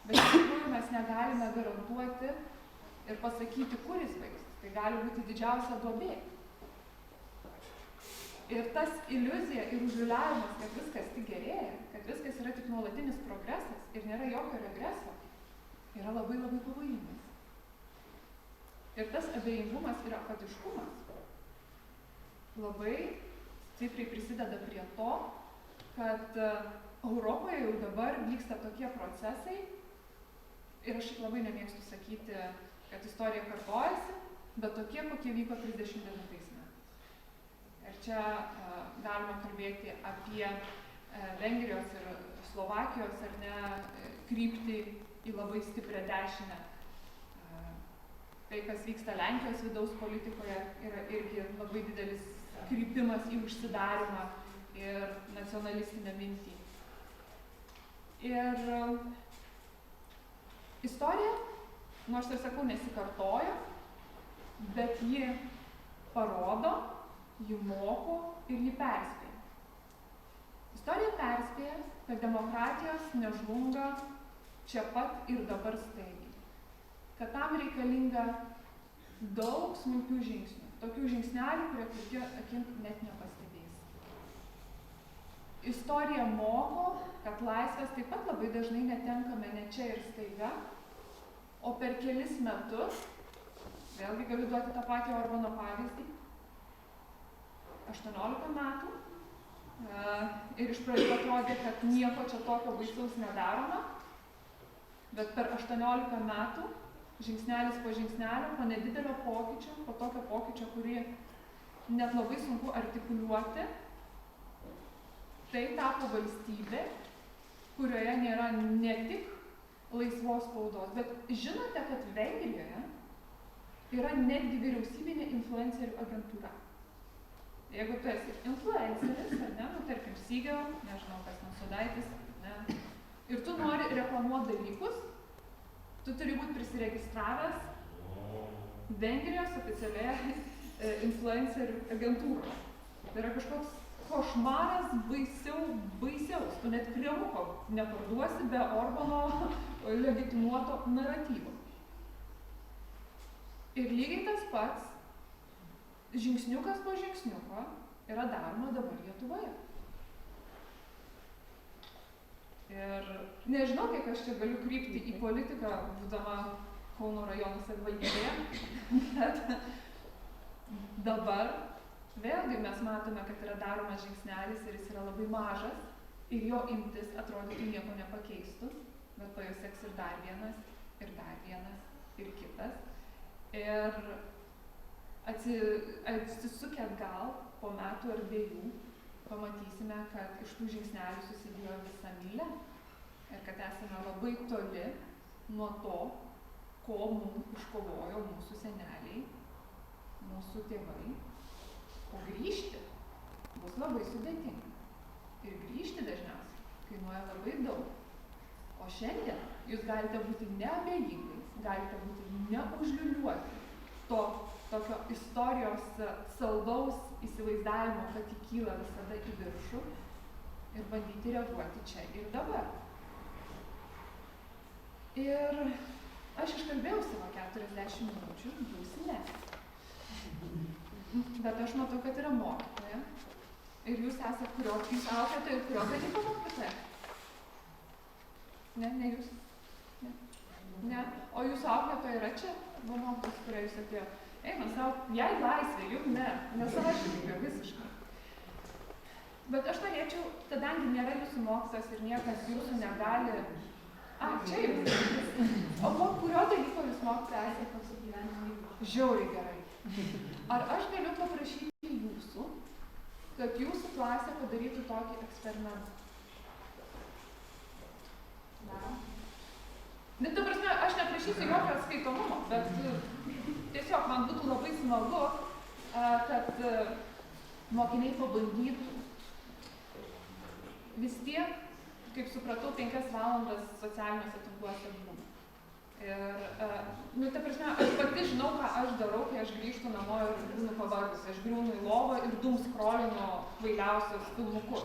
Bet iš tikrųjų mes negalime garantuoti ir pasakyti, kur jis baigsis. Tai gali būti didžiausia duobė. Ir tas iliuzija ir užliūliavimas, kad viskas tik gerėja, kad viskas yra tik nuolatinis progresas ir nėra jokio regreso, yra labai labai pavojingas. Ir tas abejingumas ir apatiškumas labai stipriai prisideda prie to, kad Europoje jau dabar vyksta tokie procesai, ir aš labai nemėgstu sakyti, kad istorija kartojasi, bet tokie, kokie vyko 39 metais. Ir čia galima kalbėti apie Vengrijos ir Slovakijos, ar ne, kryptį į labai stiprią dešinę. Tai, kas vyksta Lenkijos vidaus politikoje, yra irgi labai didelis krypimas į užsidarimą ir nacionalistinę mintį. Ir istorija, nors ir sakau, nesikartoja, bet ji parodo, ji moko ir ji perspėja. Istorija perspėja, kad demokratijos nežlunga čia pat ir dabar staigiai. Kad tam reikalinga daug smulkių žingsnių. Tokių žingsnelių, kurie plika akim net nepastebės. Istorija moko, kad laisvės taip pat labai dažnai netenkame ne čia ir staiga, o per kelis metus, vėlgi galiu duoti tą patį Orbano pavyzdį, 18 metų, ir iš pradžių atrodė, kad nieko čia tokio baisaus nedaroma, bet per 18 metų, žingsnelis po žingsnelio, po nedidelio pokyčio, po tokio pokyčio, kurį net labai sunku artikuliuoti, tai tapo valstybė, kurioje nėra ne tik laisvos spaudos, bet žinote, kad Vengrijoje yra netgi vyriausybinė influencerių agentūra. Jeigu tu esi influenceris, ar ne, tarkim Sigel, nežinau, kas Sudaitis, ne, ir tu nori reklamuoti dalykus, tu turi būti prisiregistravęs Vengrijos oficialioje influencerių agentūroje. Tai yra kažkoks košmaras baisiaus. Tu net kremuko neparduosi be Orbano legitimuoto naratyvo. Ir lygiai tas pats, žingsniukas po žingsniuko, yra daroma dabar Lietuvoje. Ir nežinau, kiek aš čia galiu krypti į politiką, būdama Kauno rajono savivaldybėje, bet dabar vėlgi mes matome, kad yra daromas žingsnelis ir jis yra labai mažas ir jo imtis atrodytų nieko nepakeistų, bet po jo seks ir dar vienas, ir kitas. Ir atsisukę atgal po metų ar 2 pamatysime, kad iš tų žingsnelių susidėjo visa mylė ir kad esame labai toli nuo to, ko mums iškovojo mūsų seneliai, mūsų tėvai. O grįžti bus labai sudėtinga. Ir grįžti dažniausiai kainuoja labai daug. O šiandien jūs galite būti neabejingais, galite būti neužliuliuoti to tokio istorijos saldaus įsivaizdavimo, kad ji kyla visada į viršų ir bandyti reaguoti čia ir dabar. Ir aš iškalbėjau savo 40 minučių, jūs ne. Bet aš matau, kad yra mokytoja. Ir jūs esate jūs auklėtoja ir kurio dalyko mokytoja? Ne jūs? Ne. O jūsų auklėtoja yra čia? Mokytojas, kurią jūs atėjo. Eina savo, jai laisvė, juk ne. Nesąžininga visiškai. Bet aš norėčiau, kadangi nėra jūsų mokytojas ir niekas jūsų negali... čia jūs. O kurio dalyko jūs mokytoja esate su gyvenimo? Žiauriai gerai. Ar aš galiu paprašyti jūsų, kad jūsų klasė padarytų tokį eksperimentą? Bet ta prasme, aš neprašysiu jokio atskaitomumo, bet tiesiog man būtų labai smagu, kad mokiniai pabandytų vis tiek, kaip supratau, 5 valandas socialiniuose tinkluose būna. Ir, ta prasme, aš pati žinau, ką aš darau, kai aš grįžtu namo ir būnu pavargusi. Aš griūnu į lovą ir skrolinu kvailiausius filmukus.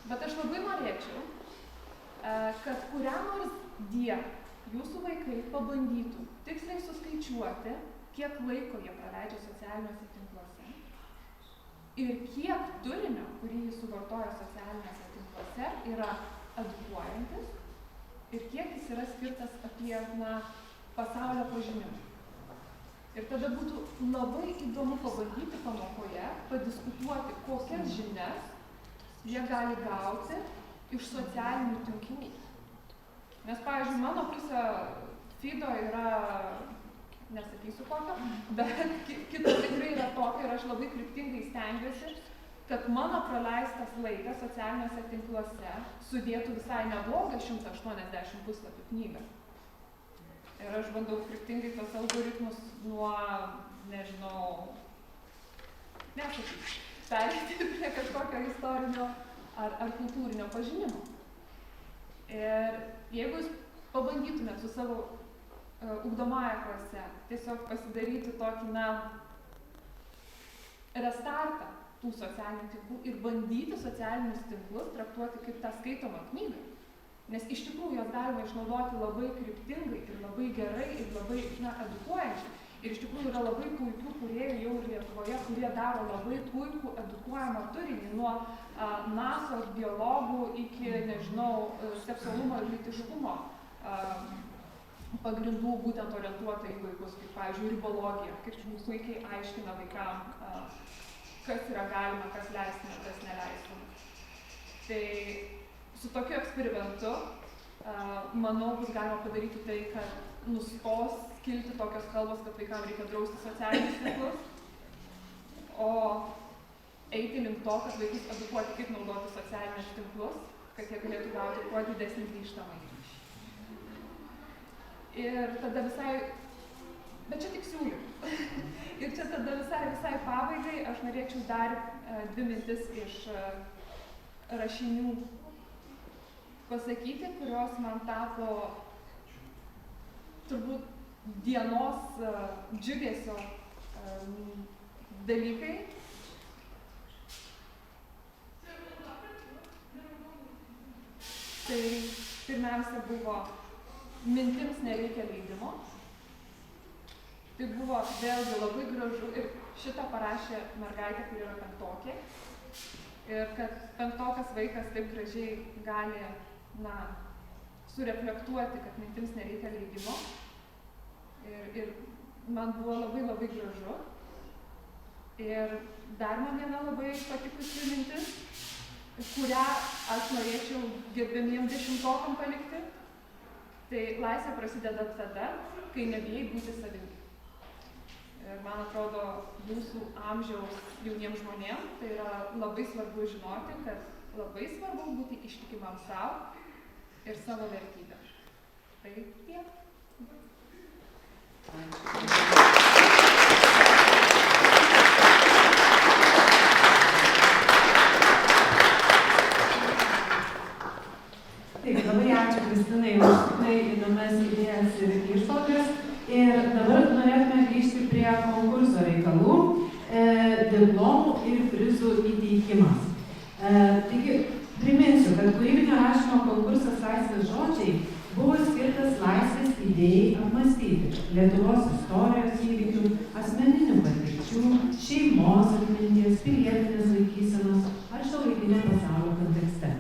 Bet aš labai norėčiau, kad kurią nors dieną jūsų vaikai pabandytų tiksliai suskaičiuoti, kiek laiko jie praleidžia socialiniuose tinkluose ir kiek turinio, kurį jis suvartoja socialiniuose tinkluose, yra edukuojantis ir kiek jis yra skirtas apie pasaulio pažinimą. Ir tada būtų labai įdomu pabandyti pamokoje, padiskutuoti, kokias žinias jie gali gauti iš socialinių tinklų. Nes, pavyzdžiui, mano pusė feedo yra, nesakysiu kokio, bet kita tikrai yra tokia ir aš labai kryptingai stengiuosi, kad mano praleistas laikas socialiniuose tinkluose sudėtų visai neblogą 180 puslapių knygą. Ir aš bandau kryptingai tos algoritmus nuo, nežinau, nesakysiu, pereiti prie kažkokio istorinio ar kultūrinio pažinimo. Ir jeigu jūs pabandytumėt su savo ugdomąja klase tiesiog pasidaryti tokį, restartą tų socialinių tinklų ir bandyti socialinius tinklus traktuoti kaip tą skaitomą knygą. Nes iš tikrųjų jos galima išnaudoti labai kryptingai ir labai gerai ir labai edukuojančiai. Ir iš tikrųjų yra labai puikių kūrėjų jau ir Lietuvoje, kurie daro labai puikų edukuojamą turinį nuo nasos biologų iki, nežinau, seksualumo ir lytiškumo pagrindų būtent orientuota į vaikus, kaip, pavyzdžiui, ribologija, kaip puikiai aiškina vaikam, kas yra galima, kas leistina, kas neleistina. Tai su tokiu eksperimentu, manau, bus galima padaryti tai, kad nustos kilti tokios kalbos, kad vaikams reikia drausti socialinius tinklus, o eiti link to, kad vaikus edukuoti, kaip naudoti socialinius tinklus, kad jie galėtų gauti kuo didesnį grįžtamąjį ryšį. Ir tada visai, bet čia tik siūlymų. Ir čia tada visai pabaigai aš norėčiau dar 2 mintis iš rašinių pasakyti, kurios man tapo turbūt dienos džiugesio dalykai. Tai pirmiausia buvo mintims nereikia leidimo. Tai buvo vėlgi labai gražu ir šitą parašė mergaitė, kuri yra penktokė. Ir kad penktokas vaikas taip gražiai gali, sureflektuoti, kad mintims nereikia leidimo. Ir man buvo labai labai gražu. Ir dar man viena labai patikusi mintis, kurią aš norėčiau gerbiamiem 10-okam palikti. Tai laisvė prasideda tada, kai nebijai būti savimi. Ir man atrodo, jūsų amžiaus jauniems žmonėms tai yra labai svarbu žinoti, kad labai svarbu būti ištikimam savo ir savo vertybę. Tai tiek. Taip, labai ačiū Kristinai už tikrai įdomias idėjas ir išvalgas. Ir dabar norėtume grįžti prie konkurso reikalų, diplomų ir prizų įteikimas. Taigi, priminsiu, kad kūrybinio rašymo konkursas Laisvės žodžiai buvo skirtas laisvės idėjai apmąstyti Lietuvos istorijos įvykių, asmeninių patirčių, šeimos atminties, pilietinės laikysenos ar šiuolaikinio pasaulio kontekste.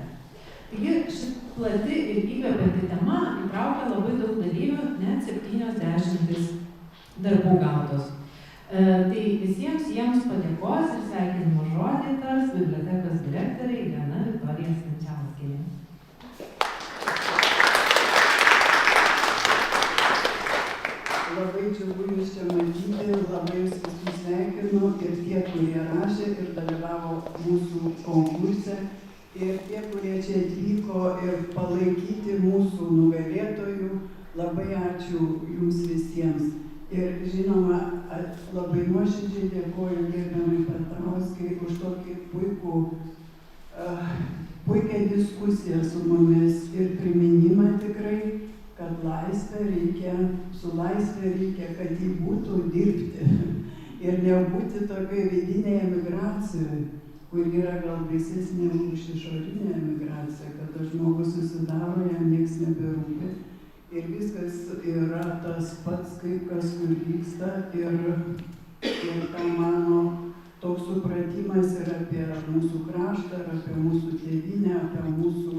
Taigi, ši plati ir įkvepianti tema įtraukia labai daug dalyvių, net 70 darbų gautos. Tai visiems jiems padėkos ir sveikinimo žodį tars bibliotekos direktorė Irena Viktorija Stančiauskienė. Labai džiugu jūs čia matyti, labai jūs visus sveikinu ir tie, kurie rašė ir dalyvavo mūsų konkurse. Ir tie, kurie čia atvyko ir palaikyti mūsų nugalėtojų, labai ačiū jums visiems. Ir žinoma, labai nuoširdžiai dėkoju gerbiamai Petrauskai už tokį puikią diskusiją su mumis ir priminimą tikrai, kad laisvė reikia, su laisvė reikia, kad jį būtų dirbti ir nebūti tokiai vidinėje emigracijoje, kur yra gal baisesnė už išorinę emigraciją, kada žmogus susidaro, jam nieks neberūpi. Ir viskas yra tas pats, kaip kas kur vyksta. Ir ta mano toks supratimas yra apie mūsų kraštą, apie mūsų tėvynę, apie mūsų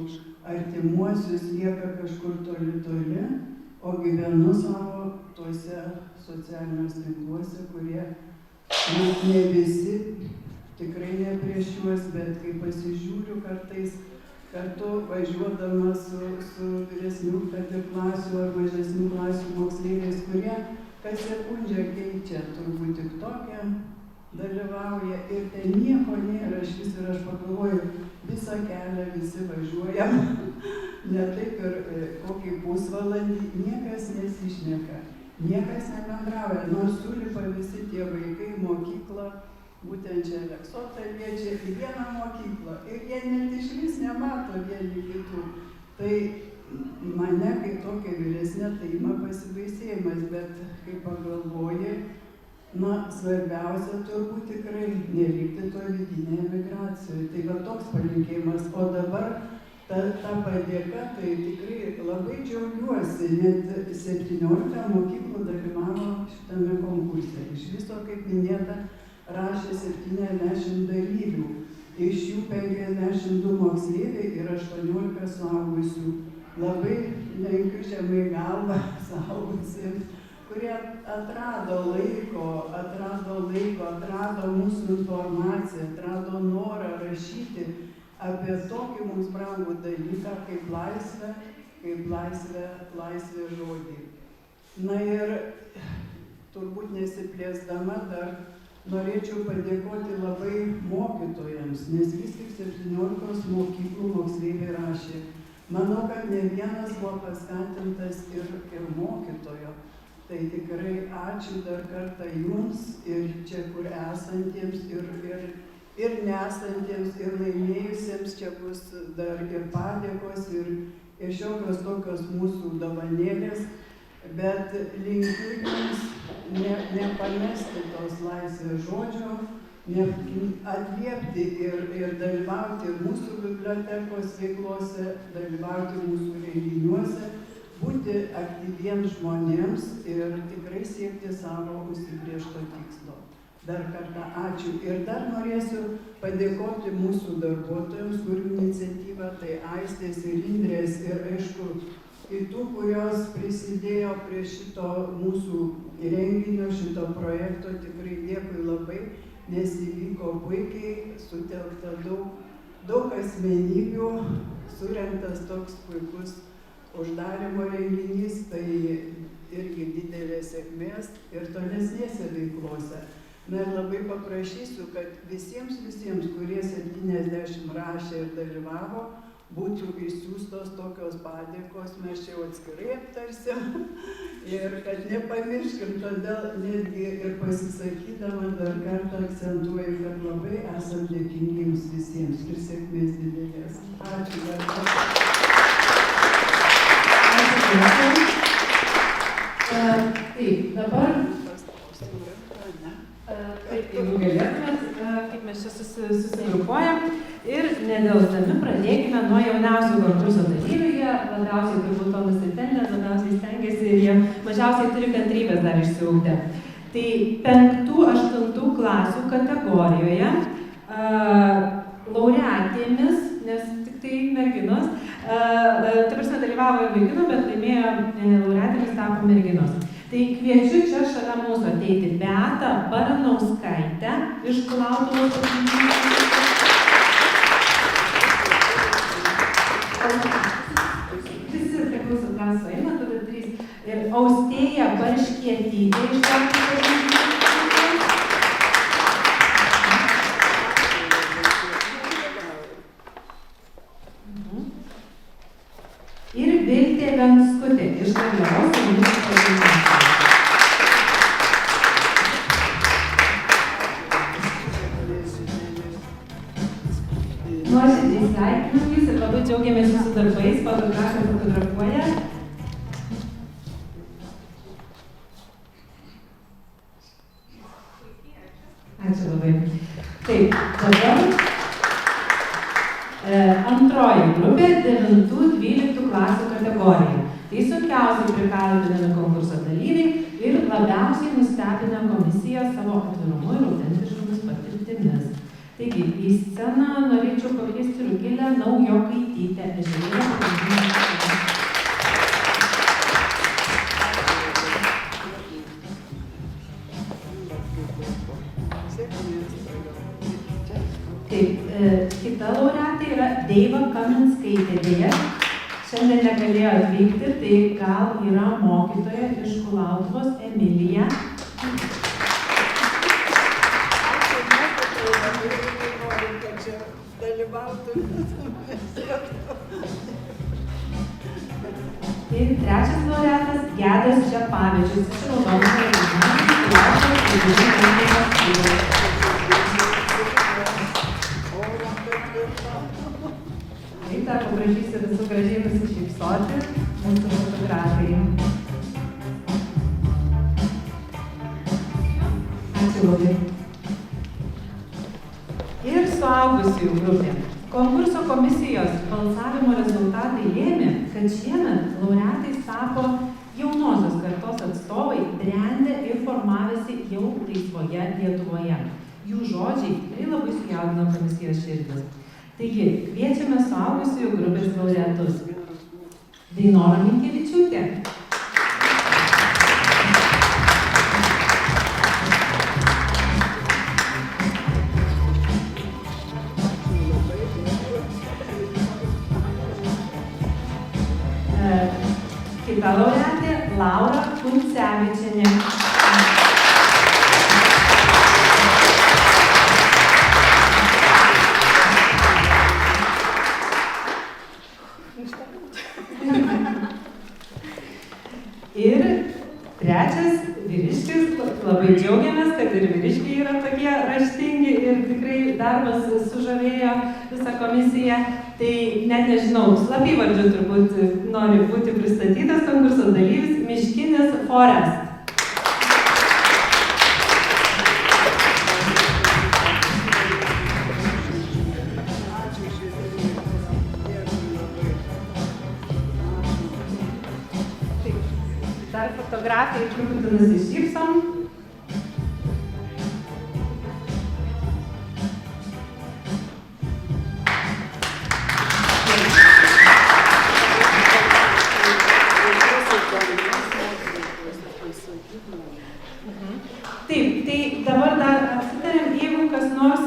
artimuosius lieka kažkur toli toli, o gyvenu savo tuose socialiniuose tinkluose, kurie ne visi, tikrai ne prieš juos, bet kai pasižiūriu kartais kartu važiuodama su vyresnių klasių ar mažesnių klasių moksleiviais, kurie kas sekundę keičia, turbūt tik tokia dalyvauja ir ten nieko nėra, ir aš pagalvoju, visą kelią visi važiuojam, ne taip ir kokį pusvalandį, niekas nesišneka, niekas nebendrauja, nors sulipa visi tie vaikai į mokyklą, būtent čia Aleksota liečia į vieną mokyklą ir jie net išvis nemato vieni kitų. Tai mane, kaip tokia vyresnė, tai ima pasibaisėjimas, bet kai pagalvoji, svarbiausia turbūt tikrai nelikti to vidinėje emigracijoje. Tai va toks palinkėjimas. O dabar ta padėka, tai tikrai labai džiaugiuosi, net 17 mokyklų dalyvavo šitame konkurse. Iš viso, kaip minėta, rašė 70 dalyvių, iš jų 52 moksleiviai ir 18 suaugusių. Labai lenkiu žemai galvą suaugusiems, kurie atrado laiko, atrado mūsų informaciją, atrado norą rašyti apie tokį mums brangų dalyką kaip laisvė žodį. Na ir turbūt nesiplėsdama dar norėčiau padėkoti labai mokytojams, nes vis tik 17 mokyklų moksleiviai rašė. Manau, kad ne vienas buvo paskatintas ir mokytojo. Tai tikrai ačiū dar kartą jums ir čia, kur esantiems, ir ir nesantiems, ir laimėjusiems. Čia bus dar ir padėkos, ir šiokios tokios mūsų dovanėlės. Bet linkiu jums nepamesti tos laisvės žodžio, atliepti ir dalyvauti ir mūsų bibliotekos veiklose, dalyvauti mūsų renginiuose, būti aktyviems žmonėms ir tikrai siekti savo užsibrėžto tikslo. Dar kartą ačiū. Ir dar norėsiu padėkoti mūsų darbuotojams, kurių iniciatyva tai Aistės ir Indrės ir aišku kitų, kurios prisidėjo prie šito mūsų renginio, šito projekto. Tikrai dėkui labai, nes įvyko puikiai, sutelkta daug asmenybių, surengtas toks puikus uždarymo renginys, tai irgi didelės sėkmės ir tolesnėse veiklose. Na ir labai paprašysiu, kad visiems, kurie 70 rašė ir dalyvavo, būtų išsiųstos tokios padėkos, mes čia jau atskirai aptarsim ir kad nepamirškim, todėl netgi ir pasisakydama dar kartą akcentuoju, kad labai esam dėkingi jums visiems ir sėkmės didelės. Ačiū dar kartą. Taip, dabar taip, jeigu galėtumėt, kaip mes čia susigrupuojam ir nedelsdami pradėkime nuo jauniausių konkurso dalyvių. Jie labiausiai turbūt to nusipelnė, labiausiai stengiasi ir jie mažiausiai turi kantrybės dar išsiugdę. Tai 5-8 klasių kategorijoje laureatėmis, nes tik tai merginos, ta prasme dalyvavo ir vaikinų, bet laimėjo laureatėmis tapo merginos. Tai kviečiu čia šalia mūsų ateiti Beatą Baranauskaitę iš Kulautuvos apylinkės. Visi tegul atgal sueina, tada 3. Ir Austėja Barškietytė iš Kulautuvos apylinkės. Ir Viltė Venskutė iš Garliavos apylinkės. Nuoširdžiai sveikinam jūs ir labai džiaugiamės jūsų darbais, fotografai fotografuoja. Ačiū labai. Taip, dabar antroji grupė 9-12 klasių kategorija. Tai sunkiausiai prikalbinami konkurso dalyviai ir labiausiai nustebinę komisiją savo atvirumu ir autentiškomis patirtimis. Taigi, į sceną norėčiau pakviesti Rugilę Naujokaitytę. Taip, kita laureatė yra Deiva Kaminskaitė. Deja, šiandien negalėjo atvykti, tai gal yra mokytoja iš Kulautuvos Emilija. Ir trečias laureatas Gedas Žepavičius iš Raudonos Taip, dar paprašysiu visų gražiai nusišypsoti mūsų fotografijai. Ačiū labai. Ir suaugusiųjų grupė. Konkurso komisijos balsavimo rezultatai lėmė, kad šiemet laureatais tapo jaunosios kartos atstovai, brendę ir formavęsi jau laisvoje Lietuvoje. Jų žodžiai tikrai labai sujaudino komisijos širdis. Taigi, kviečiame suaugusiųjų grupės laureatus. Dainora Minkevičiūtė. Kita laureatė Laura Kuncevičienė. Ir Trečias vyriškis, labai džiaugiamės, kad ir vyriškiai yra tokie raštingi ir tikrai darbas sužavėjo visą komisiją. Tai net nežinau, slapyvardžiu turbūt nori būti pristatytas konkurso dalyvis Miškinis Forest. Dar fotografijai truputį nusišypsom. Taip, tai dabar dar apsitarėm, jeigu kas nors,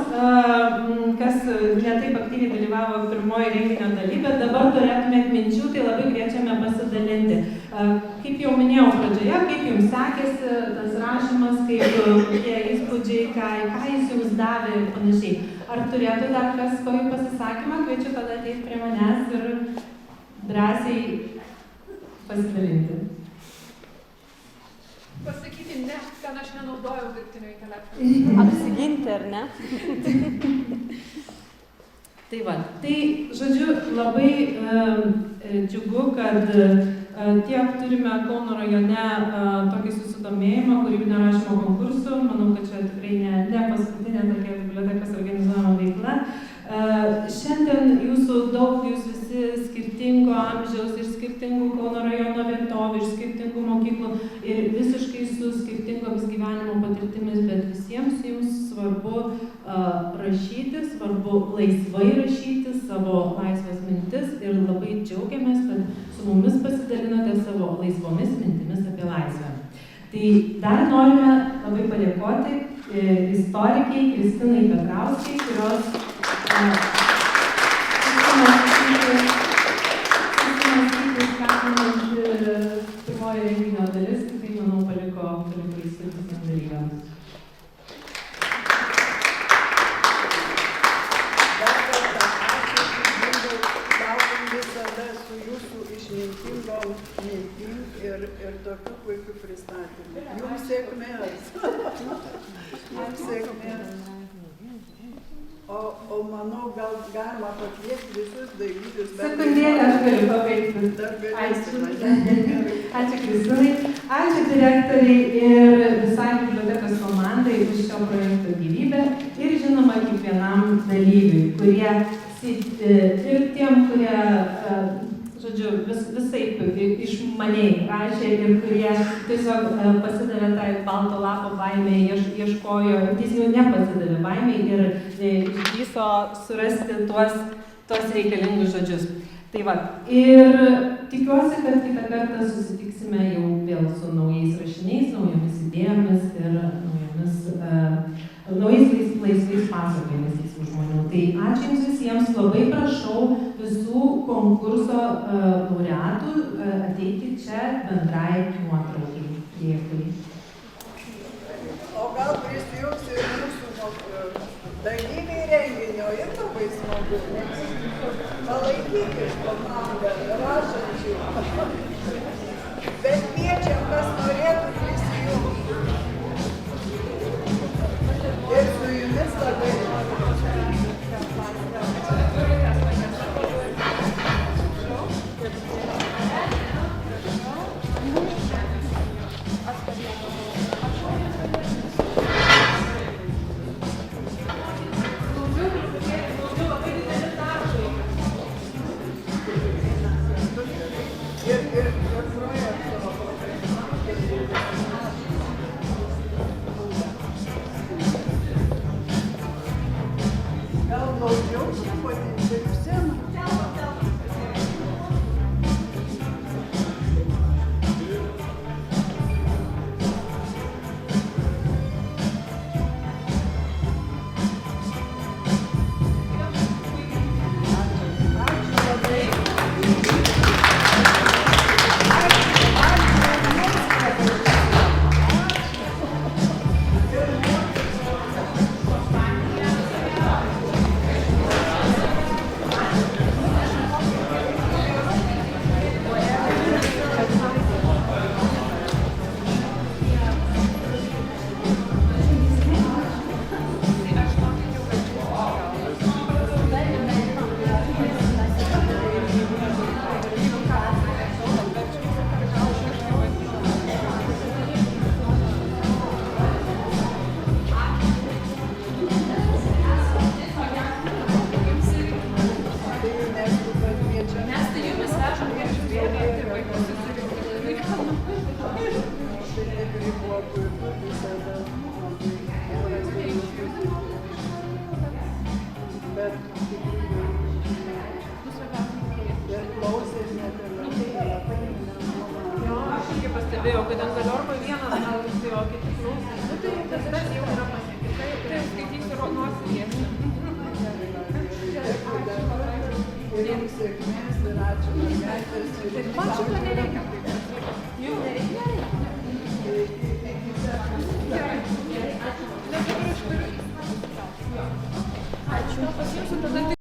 kas netaip aktyviai dalyvavo pirmoji renginio daly, bet dabar turėtumėt minčių, tai labai kviečiame pasidalinti. Kaip jau minėjau pradžioje, kaip jums sekėsi tas rašymas, kaip tie įspūdžiai, ką jis jums davė ir panašiai. Ar turėtų dar kas kokį pasisakymą, kviečiu tada ateiti prie manęs ir drąsiai pasidalinti. Pasakyti ne, ten aš nenaudojau dirbtinio intelekto. Apsiginti, ar ne? Tai va, tai žodžiu labai džiugu, kad tiek turime Kauno rajone tokį susidomėjimą kūrybinio rašymo konkursų. Manau, kad čia tikrai ne paskutinė tokia bibliotekos organizuojama veikla. Šiandien jūsų daug, jūs visi skirtingo amžiaus ir skirtingų Kauno rajono vietovių, iš skirtingų mokyklų ir visiškai su skirtingomis gyvenimo patirtimis, bet visiems jums svarbu rašyti, svarbu laisvai rašyti savo laisvas mintis ir labai džiaugiamės, kad su mumis pasidalinote savo laisvomis mintimis apie laisvę. Tai dar norime labai padėkoti istorikiai Kristinai Petrauskai, kurios skatinant pirmoji renginio dalis, tai manau paliko įspūdį dalyviams. Laukiam visada su jūsų išmintingom mintim ir tokiu puikiu pristatymu. Jums sėkmės. Jums sėkmės. O manau, gal galima pakviesti visus dalyvius. Sekundėlę aš galiu pabaigti. Ačiū Kristinai, ačiū direktoriai ir visai bibliotekos komandai už šio projekto gyvybę ir žinoma kiekvienam dalyviui, kurie ir tiem, kurie, žodžiu, visaip išmaniai rašė ir kurie tiesiog pasidavė tai balto lapo baimei, ieškojo, tiesiog nepasidavė baimei ir išdrįso surasti tuos reikalingus žodžius. Tai va, ir tikiuosi, kad kitą kartą susitiksime jau vėl su naujais rašiniais, naujomis idėjomis ir naujais laisvais pasakojimais visų žmonių. Tai ačiū jums visiems, labai prašau visų konkurso laureatų ateiti čia bendrai nuotraukai. Dėkui. O gal prisijungs ir mūsų dalyviai renginio ir labai smagu. Palaikykit komandą rašančių. Bet kviečiam, kas norėtų prisijungti. Ir su jumis labai Daugiau, labai didelis darbas. pastebėjau, kad ant galiorko vienas gal visi, o kiti klausė. Nu tai tas jau yra pasiekti. Tai skaitysiu nosį liesti. Jums sėkmės ir ačiū mergaitės. Man šito nereikia. Jums nereikia? Gerai. Nes dabar aš turiu. Ačiū. Pasiimsiu tada.